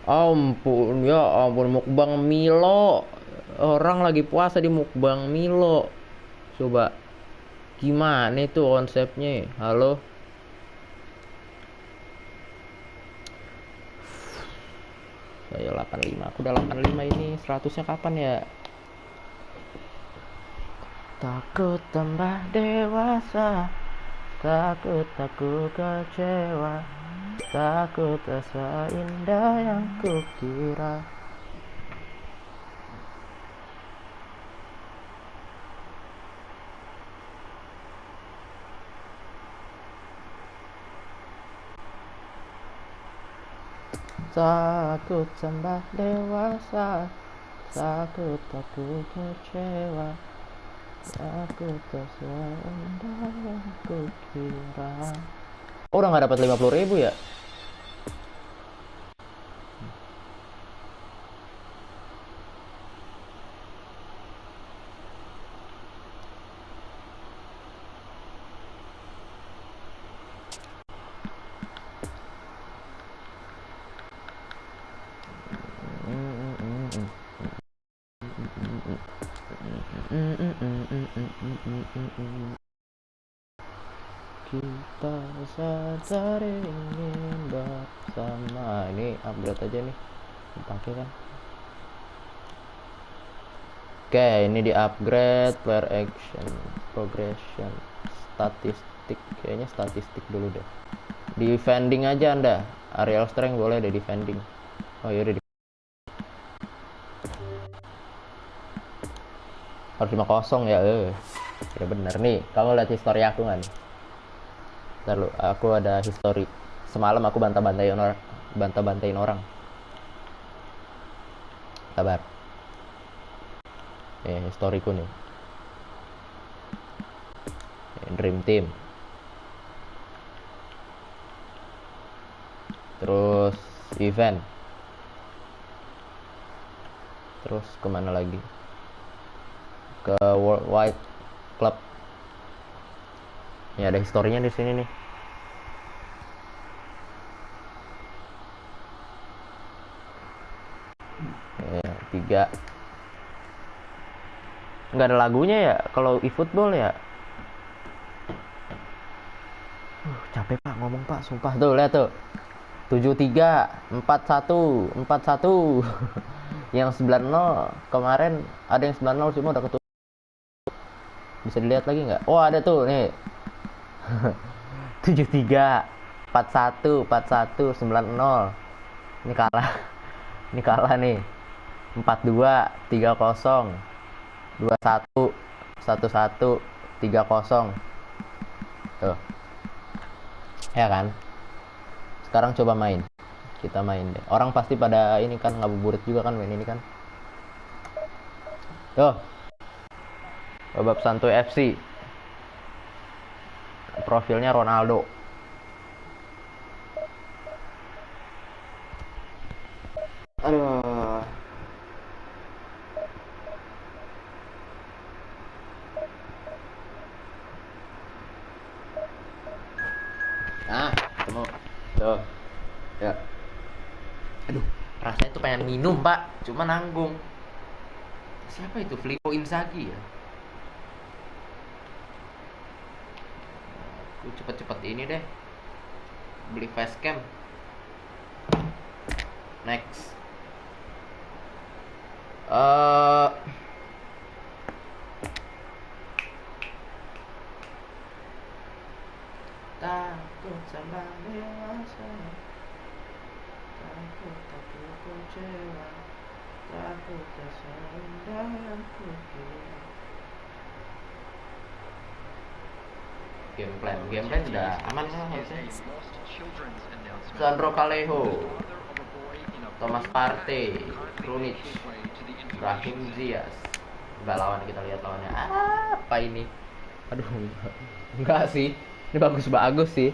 Ampun, ya ampun, mukbang Milo. Orang lagi puasa di mukbang Milo. Coba gimana itu konsepnya? Halo? Saya 85. Aku udah 85 ini. 100-nya kapan ya? Takut tambah dewasa. Takut aku kecewa. Takut asa indah yang kukira. Takut tambah dewasa. Takut aku kecewa. Takut asa indah yang kukira. Oh, udah nggak dapat 50.000 ya? Kita sadar ingin bersama. Ini upgrade aja nih, dipakai kan. Oke, ini di upgrade player action, progression, statistik. Kayaknya statistik dulu deh. Defending aja Anda. Aerial strength boleh deh defending. Oh iya udah. Harus 5-0 ya. Ya bener nih. Kamu lihat histori aku nggak nih? Ntar lu, aku ada histori. Semalam aku bantah-bantain orang. Sabar. Historiku nih. Dream Team. Terus event. Terus kemana lagi? Ke Worldwide Club. Ini ada historinya di sini nih. Tiga. Nggak ada lagunya ya kalau eFootball ya. Capek pak ngomong pak, sumpah. Tuh lihat tuh, 73, 41, 41. Yang 90 kemarin ada yang 90 cuma udah ketutup. Bisa dilihat lagi nggak? Oh ada tuh nih. 73, 41, 41, 90. Ini kalah. Ini kalah nih. 42, 30, 21, 11, 30. Tuh. Ya kan? Sekarang coba main. Kita main deh. Orang pasti pada ini kan ngabuburit juga kan main ini kan. Tuh, babak santuy FC. Profilnya Ronaldo. Aduh. Nah, ketemu. Tuh. Ya. Aduh, rasanya tuh pengen minum, Pak. Cuma nanggung. Siapa itu? Filippo Inzaghi ya? Aku cepet-cepet ini deh. Beli facecam. Next. Eh takut sama dewasa. Takut takut kecewa. Takut rasa indah yang kukira. Game plan udah aman kan harusnya. Sandro Calejo, Thomas Partey, Krunic, Brahim Diaz. Enggak lawan, kita lihat lawannya. Apa ini? Aduh, enggak sih. Ini bagus-bagus sih.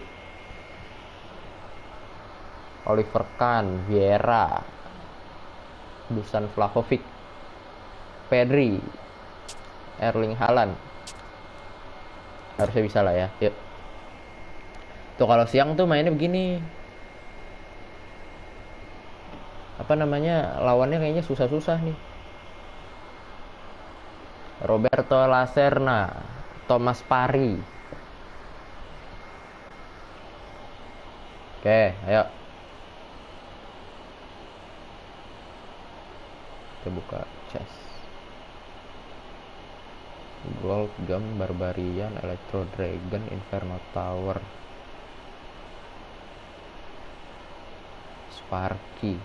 Oliver Kahn, Vieira, Dusan Vlahovic, Pedri, Erling Haaland. Harusnya bisa lah ya. Yuk. Tuh kalau siang tuh mainnya begini. apa namanya, lawannya kayaknya susah-susah nih. Roberto Lacerna, Thomas Parry. Oke, ayo kita buka chest. Gold Gum, Barbarian, Electro Dragon, Inferno Tower, Sparky.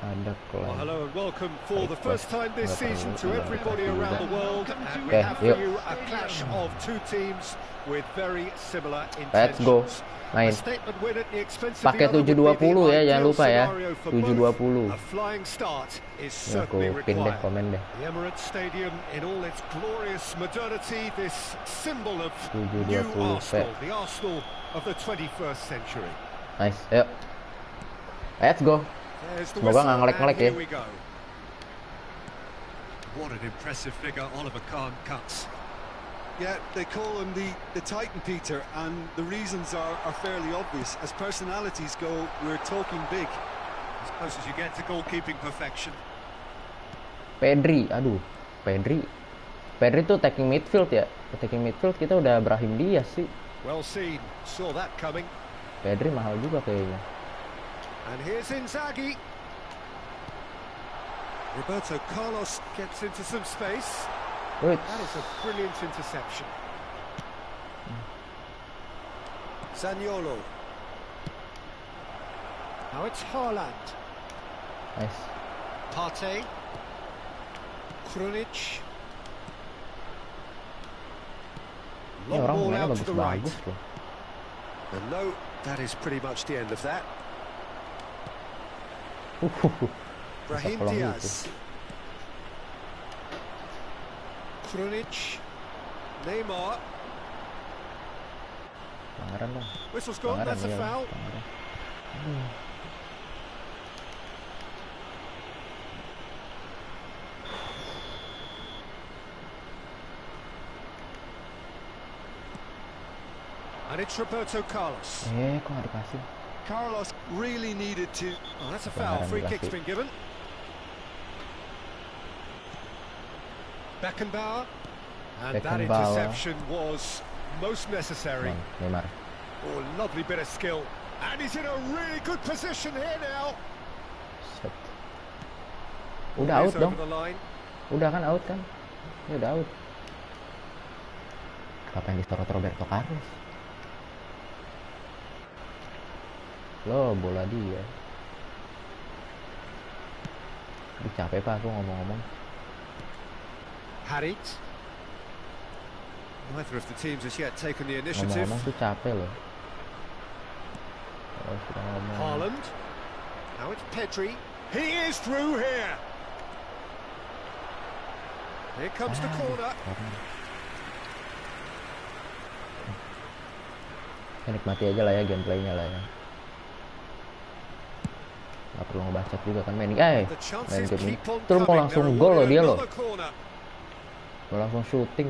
Ada Well, hello and welcome for the first time this season to everybody around the world. And we Okay, have for you a clash of two teams with very similar Let's go. intentions. Main. A statement win at the expense of Pakai the other would be 720 the ya, jangan ideal lupa ya. scenario for 720. both. A flying start is Ya, aku certainly pin deh, required. komen deh. The Emirates Stadium in all its glorious modernity, this symbol of 720 new P. Arsenal, the Arsenal of the 21st century. Nice, ayo. Let's go. There's the Semoga whistle, nggak ngelek-ngelek and ya. here we go. What an impressive figure Oliver Kahn cuts. Yeah, they call him the Titan, Peter, and the reasons are fairly obvious. As personalities go, we're talking big. As close as you get to goalkeeping perfection. Pedri, aduh, Pedri tuh attacking midfield ya. Attacking midfield kita udah Brahim Diaz sih. Well seen, saw that coming. Pedri mahal juga kayaknya. And here's Inzaghi. Roberto Carlos gets into some space. Wait, That is a brilliant interception. Zaniolo. Now it's Haaland. nice. Partey. Krunic. Ini Long orang ball mainnya out to the right. bagus-bagus loh. And no, that is pretty much the end of that. Brahim peluang Diaz. Krunic. Neymar. Pelanggaran dong. Whistle's gone, Pelanggaran, that's a iya, foul. pelanggaran. And it's Roberto Carlos. Kok nggak dikasih? Carlos really needed to. Oh, that's a foul. Pelanggaran Free kick's dikasih. been given. Beckenbauer. And that Beckenbauer. interception was most necessary. Neymar. Oh, lovely bit of skill. And he's in a really good position here now. Set. Udah out He's dong. over the line. Udah kan out kan? Ini udah out. Apa yang disorot Roberto Carlos? Loh, bola dia. Aduh, capek pak aku ngomong-ngomong. Harit. Neither of the teams has yet taken the initiative. Ngomong-ngomong tuh capek loh. Oh, sudah ngomong. Haaland. Now it's Pedri. He is through here. Here comes the corner. Ya, nikmati aja lah ya gameplaynya lah ya. Gak perlu ngebacot juga kan main The main chances game ini. keep on Terus mau coming. langsung They're gol loh awarded dia loh. another corner. Mau langsung shooting.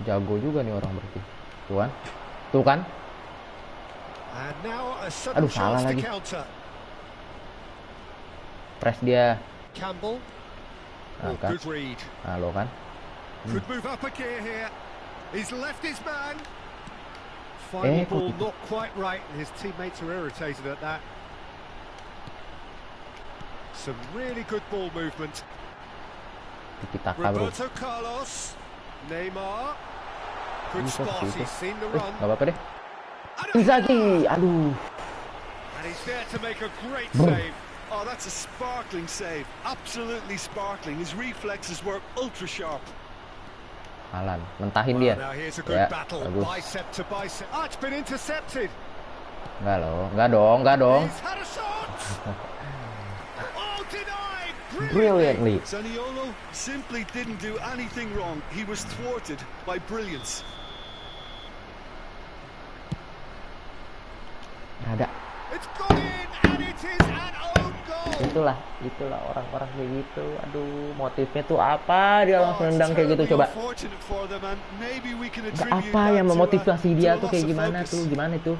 Jago juga nih orang berarti. Tuh kan? Tuh kan? And now a sudden Aduh, salah chance to lagi. counter. Press dia. Campbell. Nah, Oh, kan? good read. Nah, lo kan? Could move up a gear here. He's left his man. Final kok ball gitu? not quite right. His teammates are irritated at that. Some really good ball movement. Tiki-taka bro. Roberto Carlos. Neymar. Good Ini kok spot. gitu? He's seen the run. Gak apa-apa deh. Inzaghi, aduh. And he's there to make a great Boom. save. Oh, that's a sparkling save. Absolutely sparkling. His reflexes were ultra sharp. Haaland, mentahin Well, dia. now here's a good Ya, battle. bagus. Bicep to bicep. Ah, it's been intercepted. Enggak loh, enggak dong, enggak dong. He's had a shot. Oh, denied. Brilliantly. Zaniolo simply didn't do anything wrong. He was thwarted by brilliance. Nggak ada. It's gone in, and it is an own goal. Itulah orang-orang kayak gitu. Aduh, motifnya tuh apa? Dia langsung nendang kayak gitu, coba. Nggak apa yang memotivasi dia tuh kayak gimana tuh? Gimana tuh?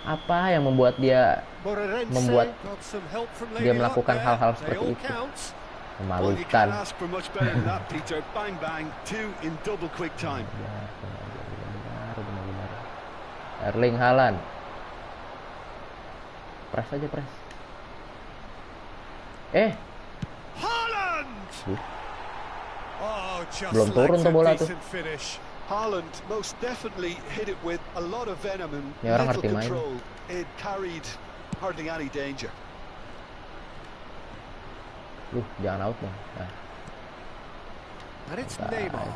Apa yang membuat dia Moreirense got some help from dia leading up melakukan there. hal-hal They seperti all itu? count. Well, you can't Memalukan. ask for much better than that, Peter. Bang, bang, two in double quick time. Benar. Erling Haaland. Press aja, press. Haaland! Oh, just Belum turun like tuh a bola tuh. decent finish. Haaland most definitely hit it with a lot of venom and Ya, orang mental ngerti main. control. It carried hardly any danger. Jangan out dong. Nah. And it's Neymar.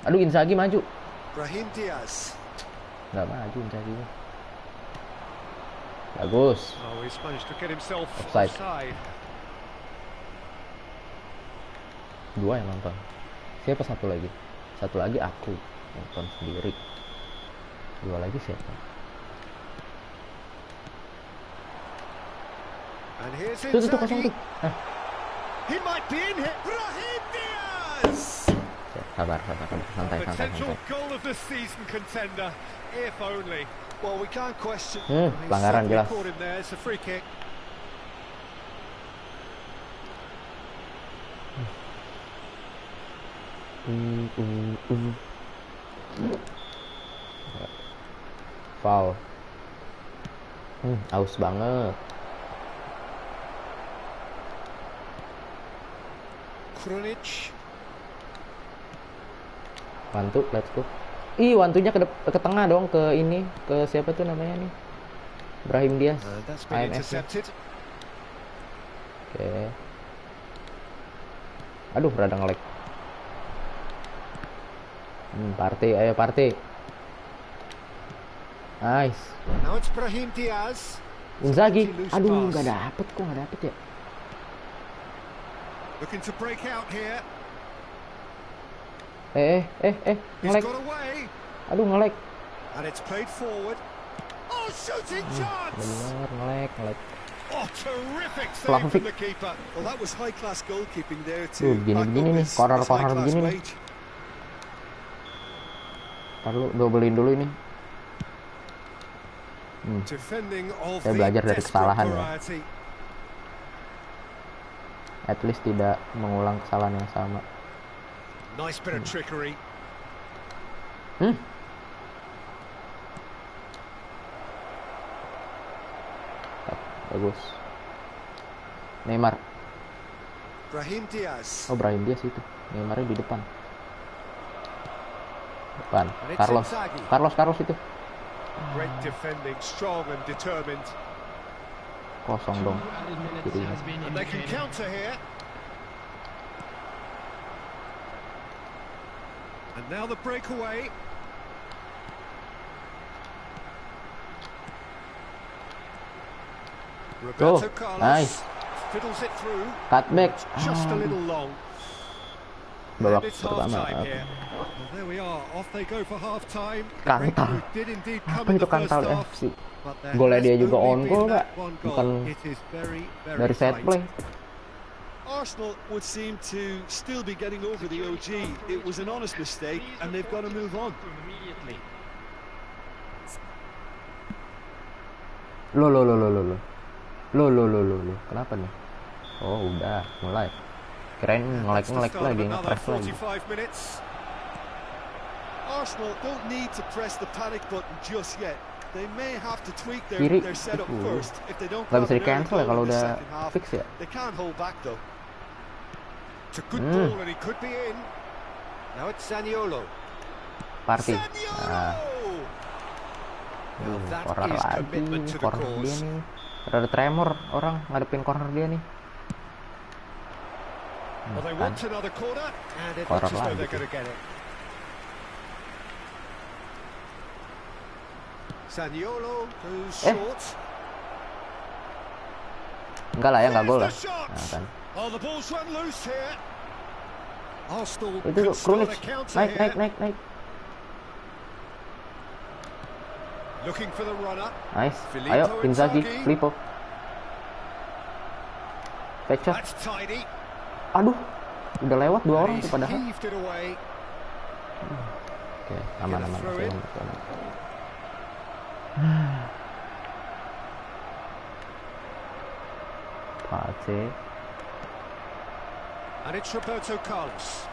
Aduh, Inzaghi maju. Brahim Diaz. Nggak maju Inzaghi. Bagus. Oh, he's managed to get himself Offside. offside. Dua yang nonton. Siapa satu lagi? Satu lagi aku nonton sendiri. Dua lagi siapa? And here's Tuh kosong Inzaghi. tuh. Hah, He might be in here. Brahim Diaz! sabar, santai. Potential goal of the season contender, if only. Well, we can't question. He's Pelanggaran certainly jelas. caught him there. It's a free kick. Foul. Aus banget. Krunic. Wantu, let's go. Wantunya ke tengah dong, ke ini, ke siapa tuh namanya nih? Brahim Diaz. That's been IMF -nya. intercepted. Oke. Aduh, rada nge-lag. Ayo Partey. Nice. Now it's Brahim Diaz. Inzaghi. Loose Aduh, pass. kok nggak dapet ya? Looking to break out here. He's Nge-lag. got away. Aduh, nge-lag. And it's played forward. Oh, shooting chance! Bener, nge-lag. Oh, terrific save Pelang from the keeper. Well, that was high-class goalkeeping there Tuh, to begini nih, his corner high-class begini nih. wage. Ntar lu dobelin dulu ini. Defending of Saya the belajar dari desperate kesalahan ya. variety. At least tidak mengulang kesalahan yang sama. Nice bit of trickery. Bagus. Neymar. Brahim Diaz. Oh, Brahim Diaz itu. Neymarnya di depan. And it's Inzaghi. Carlos itu. Great defending, strong and determined. Kosong dong. Kirinya. And they can counter here. And now the breakaway. Roberto Carlos nice. fiddles it through. Cutback. Just a little long. Babak And it's pertama. half-time here. Well, there we are. Off they go for half-time. The Kantal. breakthrough did indeed come Apa in itu the first Kantal half, FC? but there Golnya has dia juga only on been goal, that Kak. one goal. Bukan It is very, very dari set tight. play. Arsenal would seem to still be getting over the OG. It was an honest mistake, and they've got to move on. Loh. Kenapa nih? Oh, udah mulai. Kirain That's the nge-lag start of lagi, another nge-press lagi. 45 minutes. Arsenal don't need to press the panic button just yet. They may have to tweak Kiri. their setup first. If they don't Nggak grab bisa an early di-cancel ya goal kalau in the udah second half, fix ya? they can't hold back though. It's a good ball and he could be in. Now it's Zaniolo. Partey. Zaniolo! Nah, Now that corner is lagi. commitment to the Corner dia cause. nih. Ada tremor orang ngadepin corner dia nih. Well, they Kan. want another corner, and it Corner looks as though lagi they're tuh. going to get it. Zaniolo goes short. Enggak lah ya, enggak gol lah. Here's the shot. Nah, kan. Oh, the ball's run loose here. Arsenal Itu could start Krunic. a counter Naik. here. Looking for the runner. Nice. Filippo Ayo, Inzaghi, Inzaghi. Filippo. Pecah. That's tidy. Aduh. Udah lewat dua orang And tuh he's padahal. heaved it away. Oke, aman. throw Masih in. aman. Pace. And it's Roberto Carlos.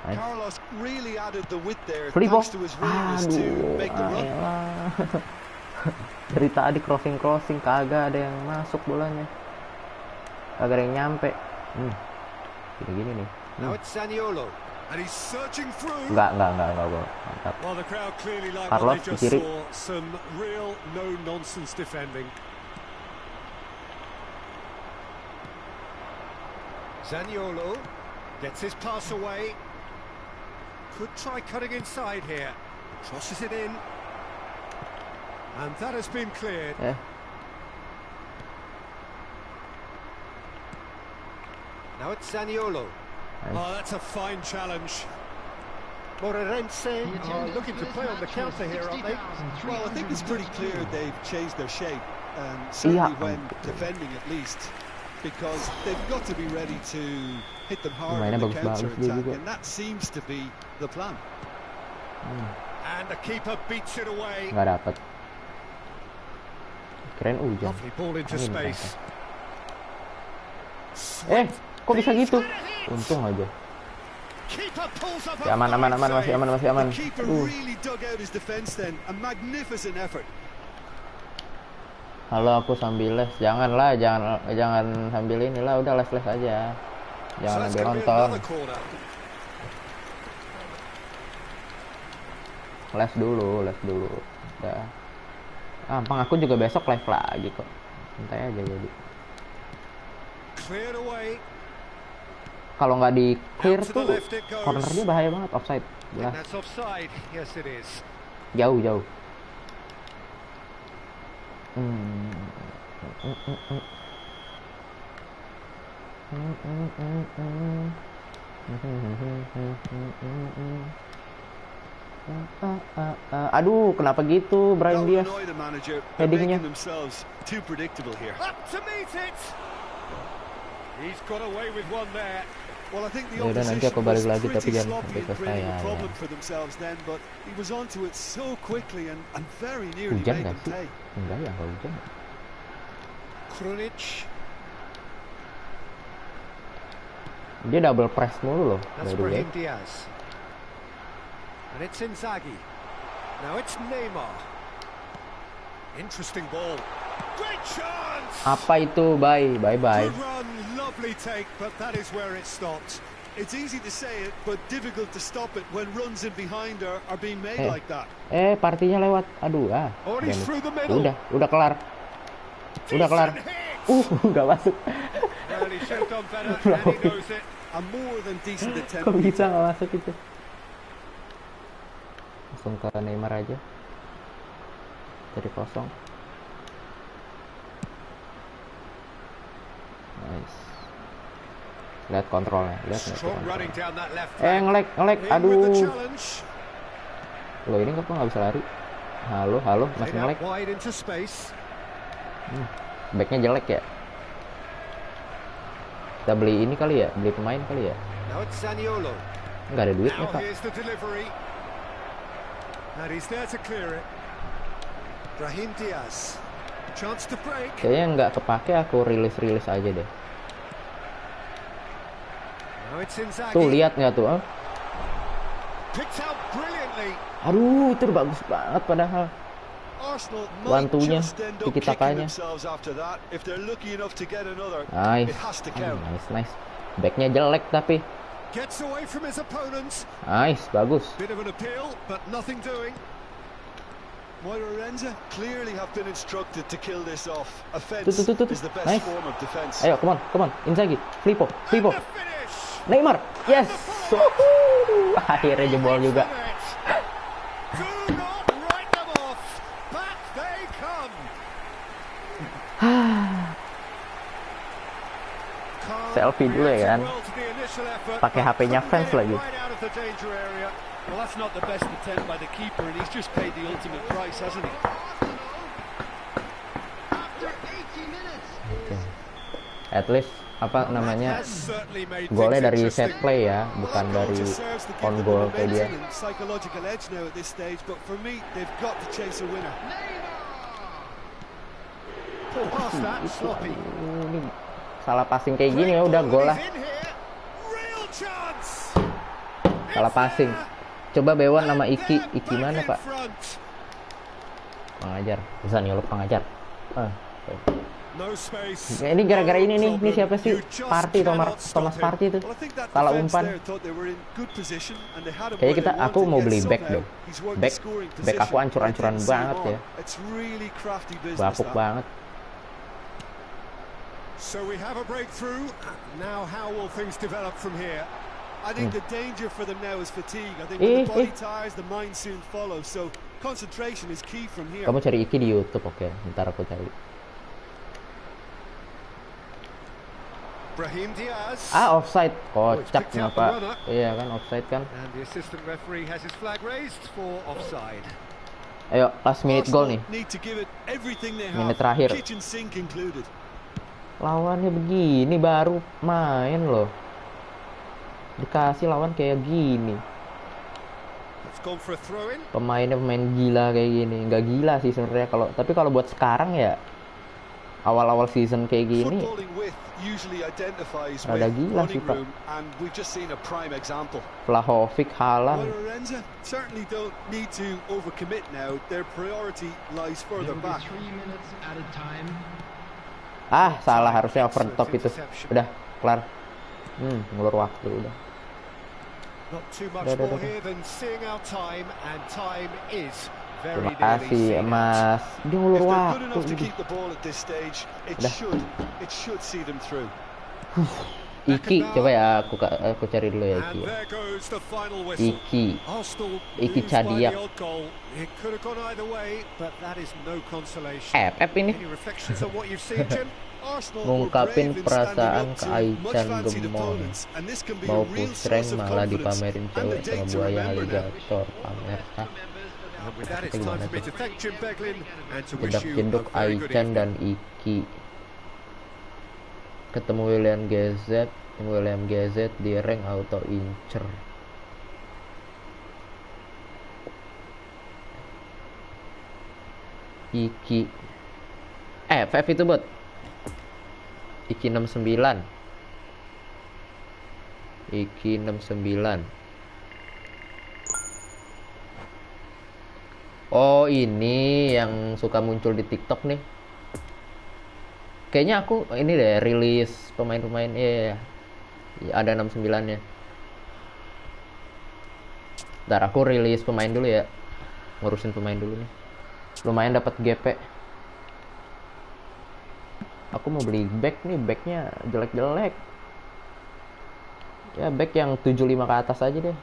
Nice. Carlos really added the width there Filippo. thanks to his willingness to make the run. Ayolah. Dari tadi crossing kagak ada yang masuk bolanya. Kagak ada yang nyampe. Gini nih. Now it's Zaniolo. And he's searching through. Enggak gol. Mantap. Well, the crowd clearly like Carlos what they just di kiri. saw. Some real no-nonsense defending. Zaniolo gets his pass away. Could try cutting inside here. Crosses it in. And that has been cleared. Now it's Zaniolo. Oh, that's a fine challenge. Moreirense are looking to play on the counter here, aren't they? Well, I think it's pretty clear they've changed their shape, certainly when defending at least, because they've got to be ready to hit them hard in the counter-attack, and that seems to be the plan. And the keeper beats it away. Nggak dapat. Keren hujan. Lovely ball into space. Kok bisa gitu? Untung aja. Ya, aman, masih aman. Halo, aku sambil les. Jangan sambil inilah, udah les aja. Jangan sambil nonton. Les dulu. Udah. Gampang, aku juga besok live lagi kok. Santai aja jadi. Kalau nggak di clear tuh cornernya bahaya banget, offside. Jelas. Jauh. Aduh, kenapa gitu Brahim Diaz headingnya? Ya udah, nanti aku balik lagi tapi jangan sampai selesai ya. Hujan nggak sih? Enggak ya, kalau hujan. Dia double press mulu loh dari dia. And it's Inzaghi. Now it's Neymar. Interesting ball. Great chance. Apa itu? Bye. Good run, lovely take, but that is where it stopped. It's easy to say it, but difficult to stop it when runs in behind are being made like that. Partinya lewat. Aduh, Udah kelar. Nggak masuk. Well, he should have done better, and he knows it. A more than decent attempt. Kok bisa nggak masuk itu? Langsung ke Neymar aja. Dari kosong. Nice. Lihat kontrolnya, ngelek. Aduh. Loh, ini kok nggak bisa lari? Halo, masih ngelek. Backnya jelek ya. Kita beli ini kali ya, beli pemain kali ya. Nggak ada duitnya, Pak. Kayaknya nggak kepake, aku rilis aja deh. Tuh, lihat nggak tuh? Aduh, itu bagus banget padahal. Wantunya, tiki-takanya. Nice. Backnya jelek tapi. Nice, bagus. Moreirense clearly have been instructed to kill this off. Offense is the best nice. form of defense. Ayo, come on. Inzaghi, Filippo. Neymar. Yes. Akhirnya jebol juga. Selfie dulu ya kan. Pakai HP-nya fans lagi. Well, that's not the best attempt by the keeper, and he's just paid the ultimate price, hasn't he? Okay. At least apa namanya, golnya dari set play ya, bukan dari on goal kayak dia. Pull past that, sloppy. Ini salah passing kayak gini ya udah gol lah. Real chance. Salah passing. Coba Bewan nama Iki mana Pak? Pengajar. Bisa nyolok pengajar. No space. Ya, ini gara-gara ini nih. Ini siapa sih? Party Thomas Party itu. Salah umpan. Kayaknya aku mau beli back deh. Back aku ancur-ancuran banget ya. Bapuk banget. So we have a breakthrough. Now how will things develop from here? I think the danger for them now is fatigue. I think when the body tires, the mind soon follows. So concentration is key from here. Kamu cari Iki di YouTube, oke? Ntar aku cari. Brahim Diaz. Offside. Kocak kenapa? Iya kan offside kan? And the assistant referee has his flag raised for offside. Ayo, last minute goal nih. Menit terakhir. Lawannya begini baru main loh. Dikasih lawan kayak gini. Pemainnya pemain gila kayak gini. Nggak gila sih sebenarnya tapi kalau buat sekarang ya awal-awal season kayak gini ada gila sih Pak. Vlahovic, Haaland. Salah, harusnya over the top itu. Udah kelar. Ngulur waktu udah. Terima kasih Mas. Dia ngulur waktu. Iki, coba ya aku cari dulu ya Iki. Iki Cadiak. FF ini. Ngungkapin perasaan ke Aichan Gemong. Mau pusreng malah dipamerin cewek sama buaya aligator. Pamer jedak-jeduk Aichan dan Iki. Ketemu William GZ di rank auto incer. Iki FF itu bot. Iki 69. Oh, ini yang suka muncul di TikTok nih. Kayaknya aku ini deh rilis pemain-pemain ya, ada 69-nya. Ntar aku rilis pemain dulu ya. Ngurusin pemain dulu nih. Lumayan dapat GP. Aku mau beli back nih, backnya jelek-jelek. Ya back yang 75 ke atas aja deh.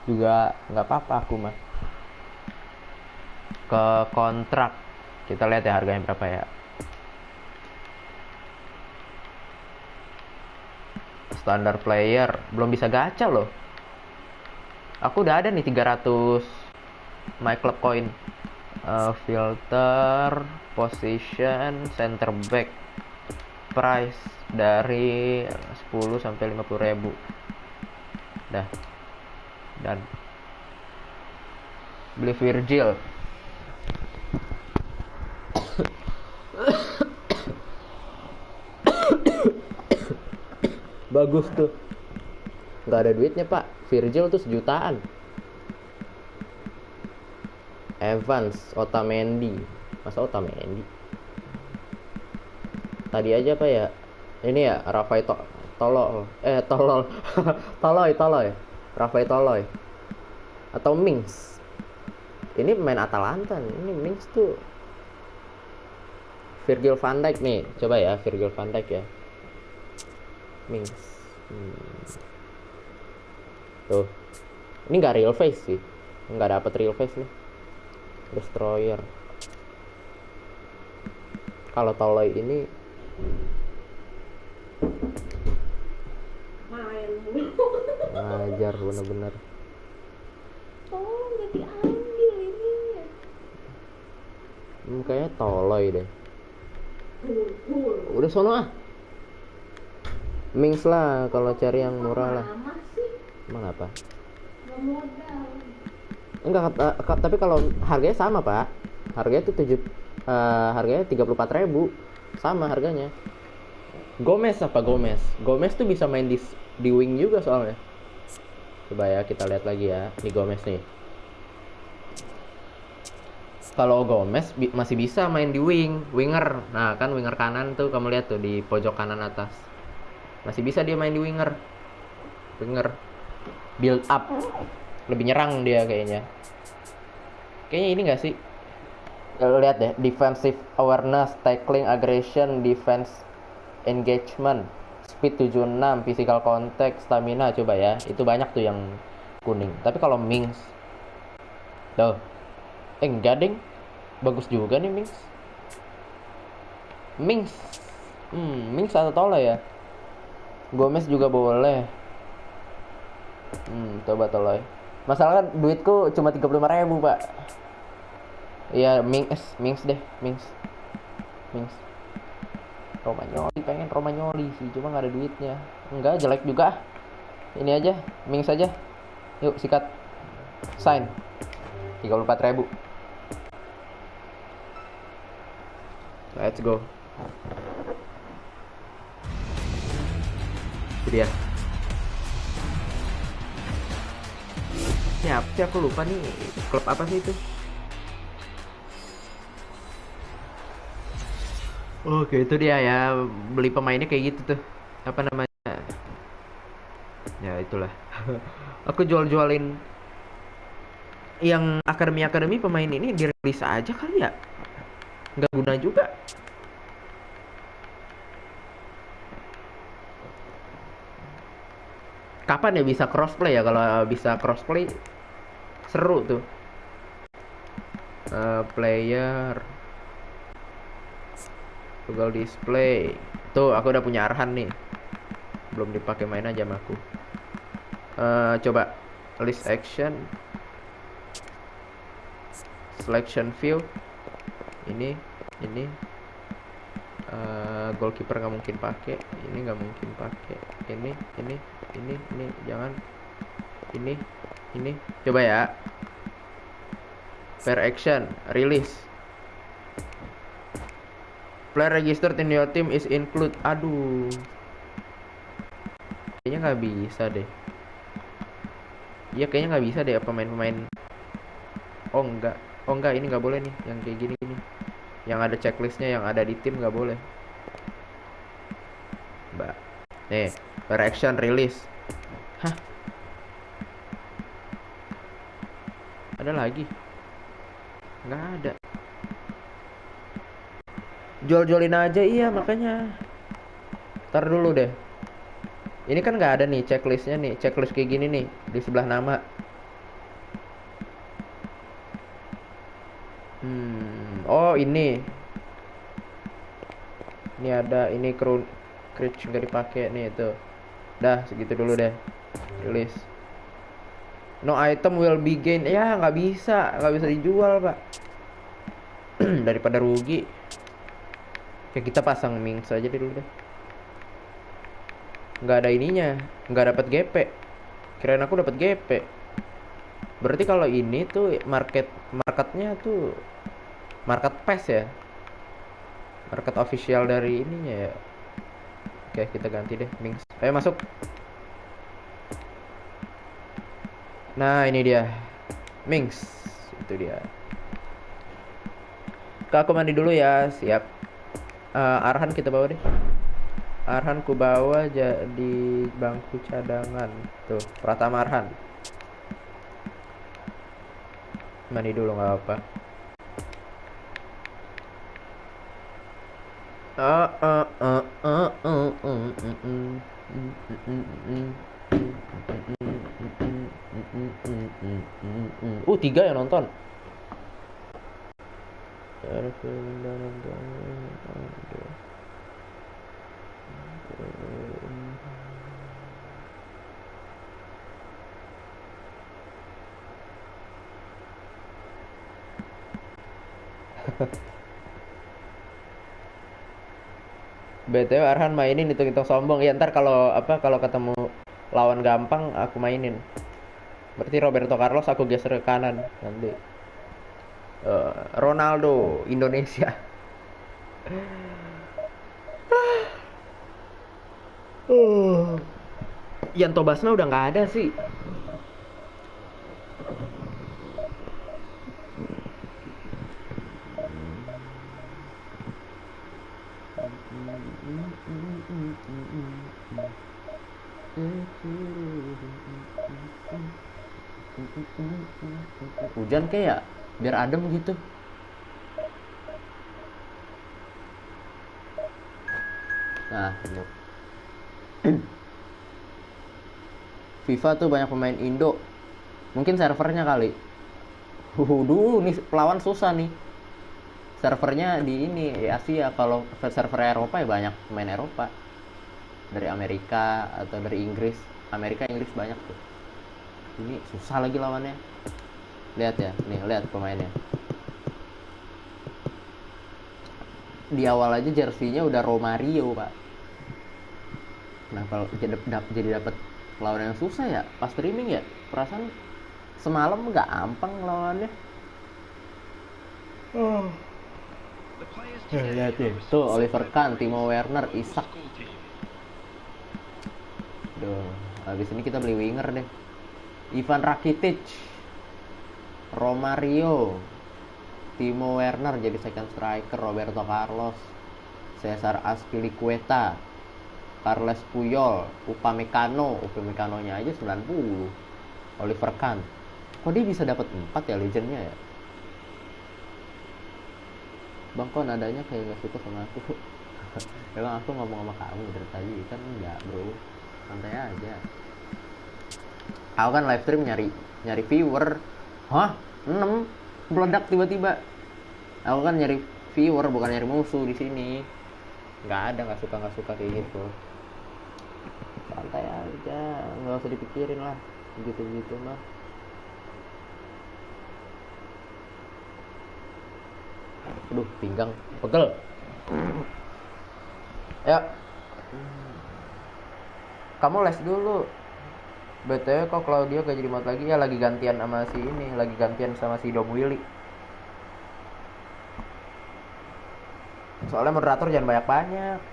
Juga nggak apa-apa aku mah. Ke kontrak. Kita lihat ya harganya berapa ya. Standar player. Belum bisa gacha loh. Aku udah ada nih 300 My Club Coin. Filter, position, center back, price dari 10 sampai 50.000. Dah. Dan beli Virgil. Bagus tuh. Nggak ada duitnya Pak. Virgil tuh sejutaan. Evans, Otamendi. Masa Otamendi? Tadi aja Pak ya. Ini ya Rafael Tolol. Toloy. Rafael Toloy. Atau Mings. Ini pemain Atalanta. Ini Mings tuh Virgil van Dijk nih. Coba ya Virgil van Dijk ya. Mings. Tuh. Ini nggak real face sih. Nggak dapet real face nih. Destroyer. Kalau Toloy ini ngajar bener-bener. Oh, nggak diambil ininya. Kayaknya Toloy deh. Udah sono ah. Mings lah kalau cari yang murah lah. Emang apa? Nggak modal. Enggak, tapi kalau harganya sama Pak. Harganya tuh Harganya 34.000, sama harganya. Gomez tuh bisa main di wing juga soalnya. Coba ya kita lihat lagi ya, di Gomez nih. Kalau Gomez masih bisa main di winger. Nah, kan winger kanan tuh kamu lihat tuh di pojok kanan atas. Masih bisa dia main di winger. Build up. Lebih nyerang dia kayaknya. Kayaknya ini enggak sih? Lihat deh, defensive awareness, tackling, aggression, defense engagement, speed 76, physical contact, stamina. Coba ya, itu banyak tuh yang kuning. Tapi kalau Mings tuh, enggak ding, bagus juga nih Mings atau Tola ya. Gomez juga boleh. Coba Tola. Masalah kan duitku cuma 35.000 pak. Ya Mings deh. Romagnoli, pengen Romagnoli sih, cuma nggak ada duitnya. Enggak, jelek juga. Ini aja, Mings aja. Yuk sikat, sign 34.000. Let's go. Itu dia. Ini apa sih, aku lupa nih, klub apa sih itu. Oke, itu dia ya, beli pemainnya kayak gitu tuh. Apa namanya? Ya itulah. Aku jual-jualin yang akademi pemain ini, dirilis aja kali ya. Nggak guna juga. Kapan ya bisa crossplay ya? Kalau bisa crossplay seru tuh. Player Google Display. Tuh, aku udah punya Arhan nih. Belum dipakai main aja sama aku. Coba list action, selection view. Ini goalkeeper nggak mungkin pakai. Ini nggak mungkin pakai. Ini jangan. Ini. Coba ya. Per action, release. Player registered in your team is include. Aduh, kayaknya nggak bisa deh. Iya, kayaknya nggak bisa deh pemain-pemain. Oh enggak, ini nggak boleh nih, yang kayak gini. Yang ada checklistnya, yang ada di tim nggak boleh. Mbak, nih, per action, release. Hah? Ada lagi? Nggak ada. Jual-jualin aja, iya makanya. Ntar dulu deh. Ini kan nggak ada nih checklistnya nih, checklist kayak gini nih di sebelah nama. Oh ini ada, ini Crouch nggak dipakai nih itu. Dah segitu dulu deh. Release. No item will be gained. Ya nggak bisa dijual pak. Daripada rugi. Ya kita pasang Mings aja dulu deh. Nggak ada ininya, nggak dapat GP. Kirain aku dapat GP. Berarti kalau ini tuh marketnya tuh market pass ya, market official dari ininya ya. Oke, kita ganti deh Mings. Ayo masuk. Nah ini dia Mings, itu dia. Kak, aku mandi dulu ya. Siap. Arhan kita bawa deh. Arhan ku bawa jadi bangku cadangan. Tuh, Pratama Arhan. Mandi dulu nggak apa. Tiga yang nonton. BTW Arhan mainin, hitung-hitung sombong. Ya ntar kalau ketemu lawan gampang aku mainin. Berarti Roberto Carlos aku geser ke kanan nanti. Ronaldo Indonesia. Yanto Basna udah nggak ada sih. Hujan kayak biar adem gitu. Nah, FIFA tuh banyak pemain Indo. Mungkin servernya kali. Dulu nih pelawan susah nih. Servernya di ini Asia. Kalau server Eropa ya banyak pemain Eropa. Dari Amerika atau dari Inggris. Amerika Inggris banyak tuh. Ini susah lagi lawannya. Lihat ya, nih lihat pemainnya. Di awal aja jersinya udah Romario, Pak. Kenapa jadi dapat lawan yang susah ya? Pas streaming ya, perasaan semalam nggak ampang lawannya. Lihat tuh Oliver Kahn, Timo Werner, Isak. Duh, habis ini kita beli winger deh. Ivan Rakitic, Romario, Timo Werner jadi second striker, Roberto Carlos, Cesar Azpilicueta, Carles Puyol, Upamecano-nya aja 90. Oliver Kahn. Kok dia bisa dapat 4 ya legendnya ya? Bang, kok nadanya kayak gak suka sama aku? Emang aku ngomong sama kamu dari tadi kan enggak, bro. Santai aja. Aku kan live stream nyari viewer. Hah? 6 meledak tiba-tiba. Aku kan nyari viewer bukan nyari musuh di sini. Nggak suka kayak gitu. Santai aja, nggak usah dipikirin lah gitu mah. Aduh, pinggang pegel. Ya, kamu les dulu. BTW kok Claudio gak jadi mod lagi? Ya lagi gantian sama si ini, lagi gantian sama si Dom Willy. Soalnya moderator jangan banyak-banyak.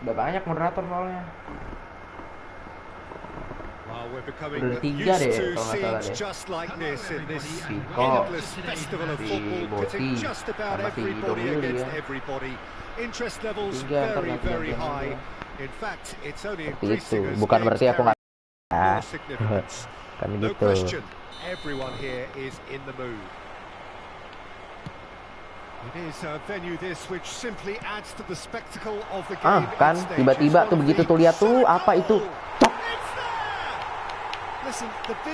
Udah banyak moderator soalnya. Udah 3 deh kalau nggak salah deh. Viko, si Boti, sama si Dom Willy ya. 3 ntar ganti-gantian. Seperti itu, bukan berarti aku nggak kan gitu. Kan tiba-tiba tuh begitu tuh lihat tuh apa itu?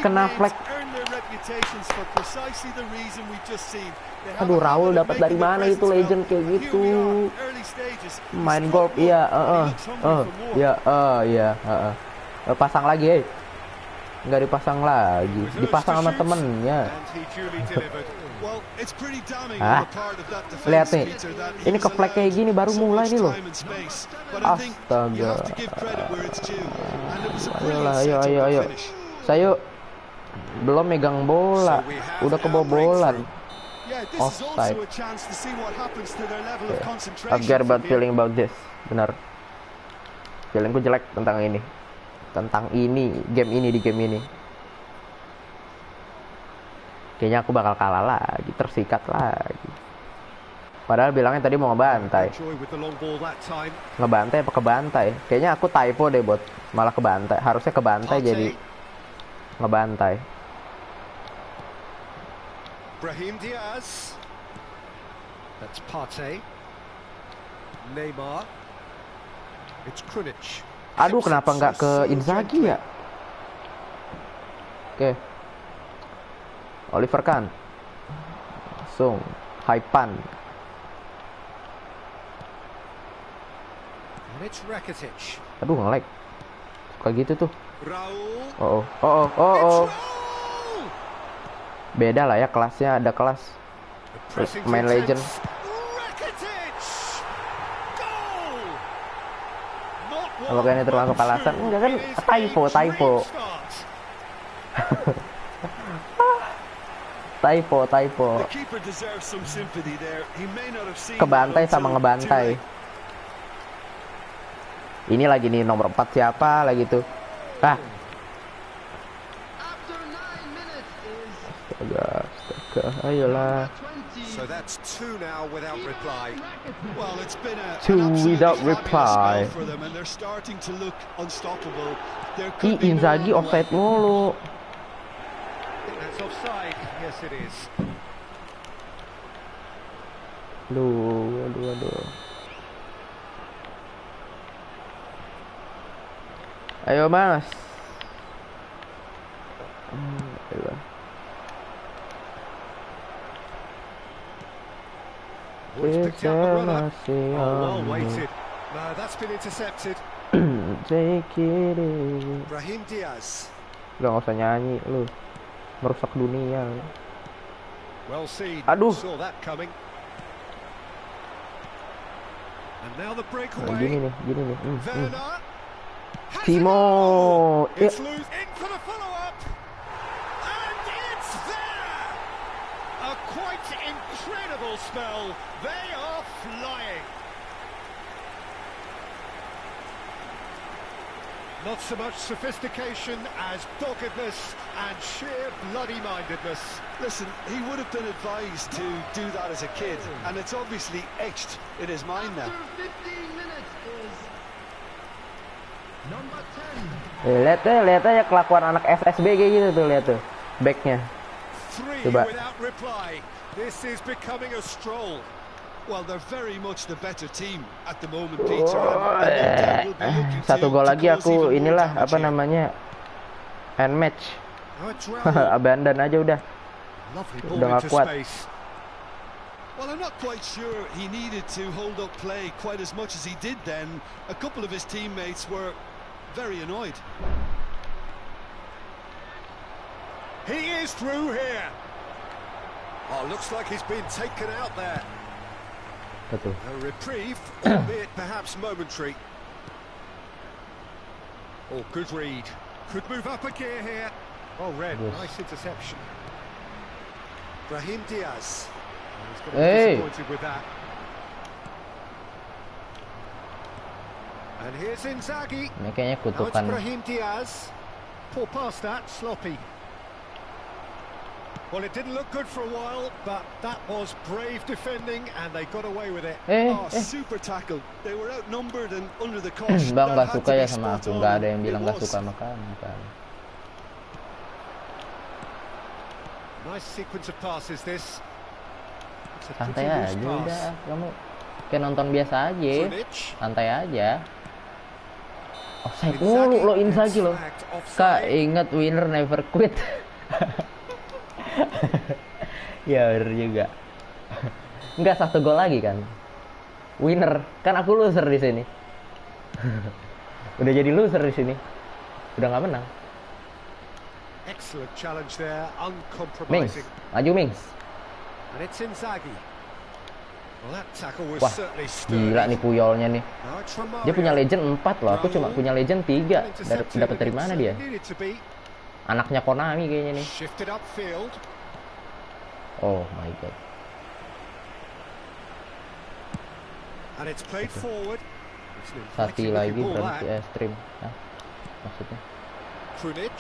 Kena flag. Aduh, Raul dapat dari mana itu legend kayak gitu? Main golf, iya, pasang lagi, nggak dipasang lagi, dipasang sama temennya. Lihat nih, ini ke flag kayak gini baru mulai nih loh. Astaga. Ayo. Saya belum megang bola, udah kebobolan. Offside. I've got a bad feeling about this. Benar. Feelingku jelek tentang ini. Di game ini. Kayaknya aku bakal kalah lagi, tersikat lagi. Padahal bilangnya tadi mau ngebantai. Ngebantai apa kebantai? Kayaknya aku typo deh, bot. Malah kebantai. Harusnya kebantai jadi ngebantai. Brahim Diaz. That's Partey. Neymar. It's Krunic. Aduh, kenapa nggak ke Inzaghi ya? Oke. Oliver Kahn. Langsung Haipan. Aduh, nge-lag. Suka gitu tuh. Oh. Beda lah ya kelasnya, ada kelas. Main legend. Kalau kayaknya termasuk alasan, enggak kan typo. Typo. The keeper deserves some sympathy there. He may not have seen Kebantai that sama until ngebantai. too late. Ini lagi nih nomor 4 siapa lagi tuh? Ah. Astaga, ayolah. So that's two now without reply. Well, it's been Two an absolutely without fabulous reply. spell for them, and they're starting to look unstoppable. There could be more Inzaghi on the way. offside mulu. That's offside. Yes, it is. Aduh. Ayo Mas. Ayolah. Oh, he's picked out the runner. Masih Oh, well weighted. No, that's been intercepted. Take it in. Brahim Diaz. Udah nggak usah nyanyi lu. Merusak dunia. Well seen. Aduh. Saw that coming. And now the Nah, breakaway. gini nih. Werner. Has Timo. it. It's loose. In for the follow-up. And it's there. A quite incredible spell. They are flying. Not so much sophistication as doggedness and sheer bloody-mindedness. Listen, he would have been advised to do that as a kid, and it's obviously etched in his mind now. Lihat aja kelakuan anak FSB kayak gitu tuh, lihat tuh. Backnya. Three Coba. without reply. This is becoming a stroll. Well, they're very much the better team at the moment, Peter. And will be looking Satu to gol lagi cause aku even more inilah damage apa here. namanya? End match. Now it's Raul. Abandon aja udah. Lovely Udah ball nggak into kuat. space. Well, I'm not quite sure he needed to hold up play quite as much as he did then. A couple of his teammates were very annoyed. He is through here. Oh, looks like he's been taken out there. Betul. A reprieve, albeit perhaps momentary. Oh, good read. Could move up a gear here. Oh, Red, Yes. nice interception. Brahim Diaz. Oh, he's going to Hey. be disappointed with that. And here's Inzaghi. Ini kayaknya Now it's kutukan. Brahim Diaz. Poor pass that, sloppy. Well, it didn't look good for a while, but that was brave defending, and they got away with it. Oh, super tackle. They were outnumbered and under the cosh. Bang That nggak had suka to ya be sama spot aku, on. nggak ada yang It bilang nggak was. suka sama kamu kan. Nice sequence of passes, this. It's a Santai pretty loose aja pass. udah, kamu kayak nonton biasa aja. Krunic. Santai aja. Offside Inzaghi, mulu lo it's Inzaghi lo. flagged Kak, offside. ingat winner never quit. Ya bener juga. Enggak, 1 gol lagi kan. Winner. Kan aku loser di sini. Udah jadi loser di sini. Udah nggak menang. Excellent challenge there, Mings, uncompromising. maju Mings. And it's Inzaghi. Well, that tackle was Wah, certainly sturdy. gila nih Puyolnya nih. Now it's from Dia punya Mario. legend 4 loh. Aku cuma punya legend 3. Intercepted Dapat dari against mana where dia? he needed to be. Anaknya Konami kayaknya nih. Shifted upfield. Oh my god. And it's played forward. It's an Sati inviting lagi looking ball, berarti that. stream. Hah? Maksudnya? Krunic.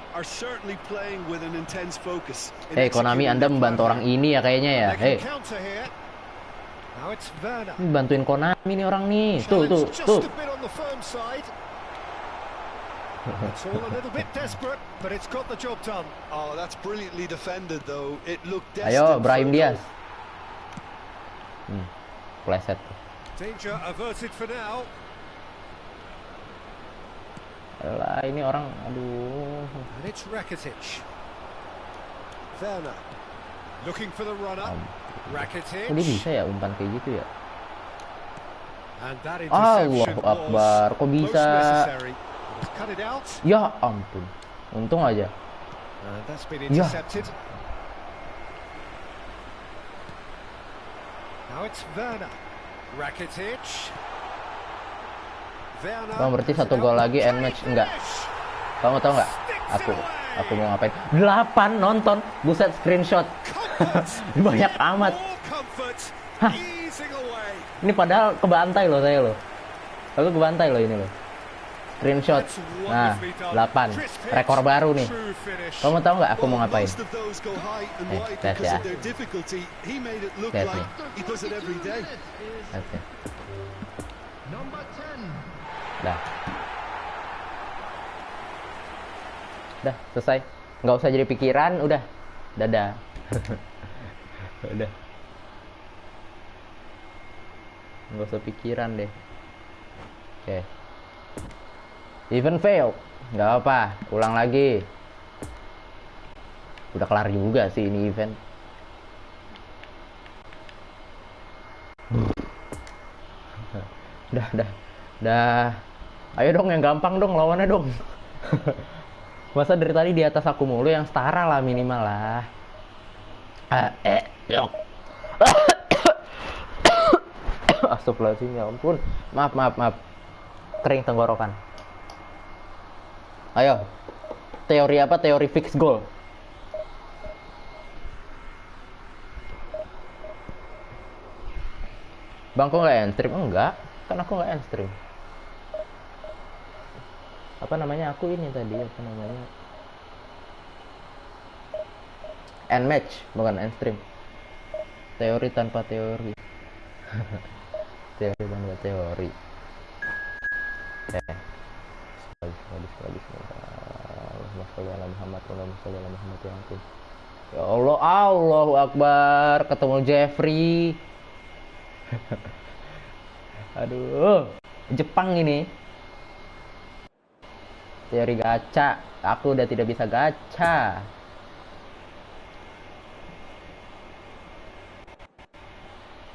Are certainly playing with an intense focus. in Hei Konami, executing Anda their membantu plan orang ini ya kayaknya ya. They Hei, can counter here. Now it's Werner. ini bantuin Konami nih orang nih. Tuh, Challenge just tuh. a bit on the firm side. It's all a little bit desperate, but it's got the job done. Oh, that's brilliantly defended, though. It looked Ayo, destined Brahim for a Diaz. goal. Pleset. Danger averted for now. Ayolah, ini orang, aduh. And it's Rakitic. Werner. Looking for the runner. Rakitic. Kok dia bisa ya umpan kayak gitu ya? And that interception Allahu Akbar, kok was bisa? most necessary. He's cut it out. Ya ampun. Untung aja. And that's been Yeah. intercepted. Now it's Werner. Rakitic. Werner. Bang, berarti 1 gol lagi end match. Enggak. Kamu tahu nggak? Sticks Aku it away. Aku mau ngapain? 8 nonton. Buset, screenshot. Banyak amat. Hah. Ini padahal kebantai loh saya loh. Aku kebantai loh ini loh. Screenshot. Nah, 8. Rekor baru nih. Kamu tahu nggak aku mau ngapain? Lihat ya. Lihat nih. Oke. Udah, selesai. Nggak usah jadi pikiran, udah. Dadah. Udah. Nggak usah pikiran deh. Oke. Even fail. Nggak apa, ulang lagi. Udah kelar juga sih ini event. Dah. Ayo dong yang gampang dong lawannya dong. Masa dari tadi di atas aku mulu, yang setara lah minimal lah. Yuk. Astagfirullahaladzim, ya ampun. Maaf. Kering tenggorokan. Ayo. Teori apa? Teori fix goal. Bang, kok nggak end stream? Enggak. Kan aku nggak end stream. Apa namanya, aku ini tadi apa namanya, end match bukan end stream. Teori tanpa teori. Teori tanpa teori. Ya Allah, Allahu Akbar, ketemu Jeffrey. Aduh, Jepang ini. Teori gacha, aku udah tidak bisa gacha.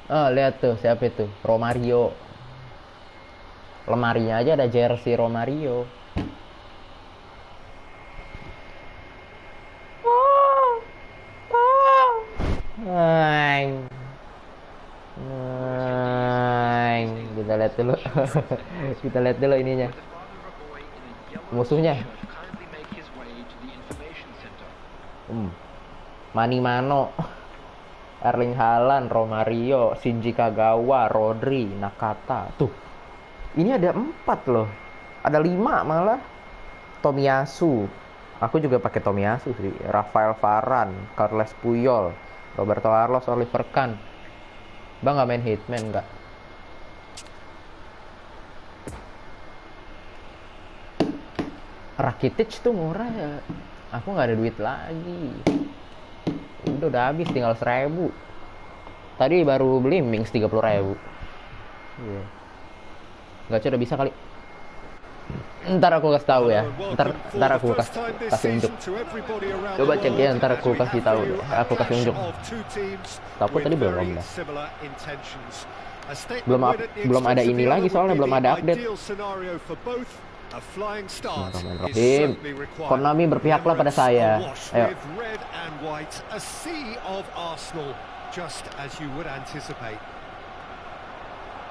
Oh, lihat tuh, siapa itu? Romario. Lemarinya aja ada jersey Romario. Kita lihat dulu. Kita lihat dulu ininya. Musuhnya. Manimano, Erling Haaland, Romario, Shinji Kagawa, Rodri, Nakata. Tuh. Ini ada 4 loh. Ada 5 malah. Tomiyasu. Aku juga pakai Tomiyasu sih. Rafael Varane, Carles Puyol, Roberto Carlos, Oliver Kahn. Bang nggak main Hitman nggak? Rakitic tuh murah ya. Aku nggak ada duit lagi. Udah habis, tinggal 1.000. Tadi baru beli Mings 30.000. Iya. Gacha udah bisa kali. Ntar aku kasih tahu ya. Ntar aku kasih unjuk. Coba cek ya, ntar aku kasih tahu. Aku kasih unjuk. Tapi tadi belum dah. Belum ada ini lagi soalnya, belum ada update. Bismillahirrahmanirrahim. Konami berpihaklah pada saya. Ayo.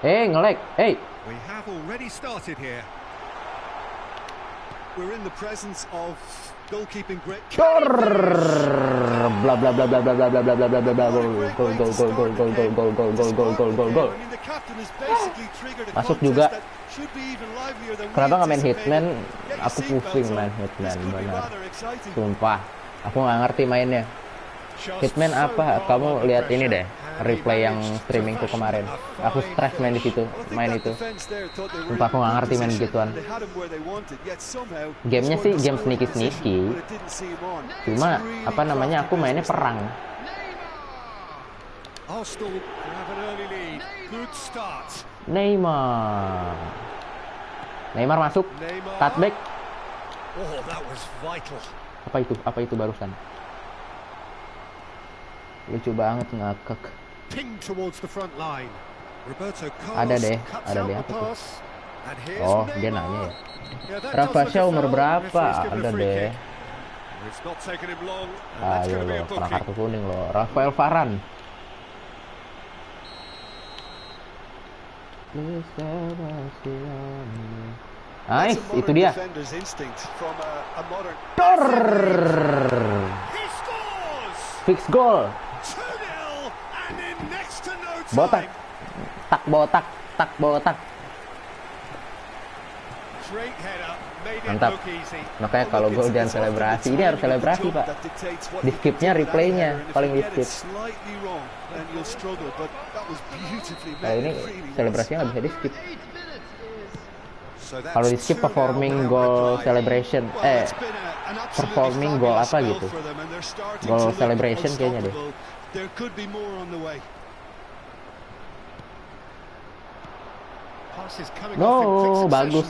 Nge-lag. We have already started here. We're in the presence of goalkeeping great. Bla bla bla bla bla bla bla bla bla bla bla. Gol. Masuk juga. Kenapa nggak main Hitman? Aku pusing main Hitman, benar. Sumpah, aku nggak ngerti mainnya. Hitman apa? Kamu lihat ini deh, replay yang streaming tuh kemarin. Aku stres main di situ, main itu. Sumpah aku nggak ngerti main gituan. Gamenya sih game sneaky. Cuma apa namanya, aku mainnya perang. Neymar masuk, cutback. Apa itu barusan? Lucu banget, ngakak. Ada deh apa tuh? Oh, dia nanya ya. Rafa Shaw umur berapa? Ada deh. Ayo lo, kena kartu kuning lo. Rafael Varane. Nice, itu dia. Dor. Fix goal. Botak. Tak botak, tak botak. Mantap. Makanya kalau gol jangan selebrasi. Ini harus selebrasi, Pak. Di skipnya, replaynya paling di skip. Kalau ini selebrasinya nggak bisa di skip. Kalau di skip performing goal celebration, performing goal apa gitu, goal celebration kayaknya deh. No, bagus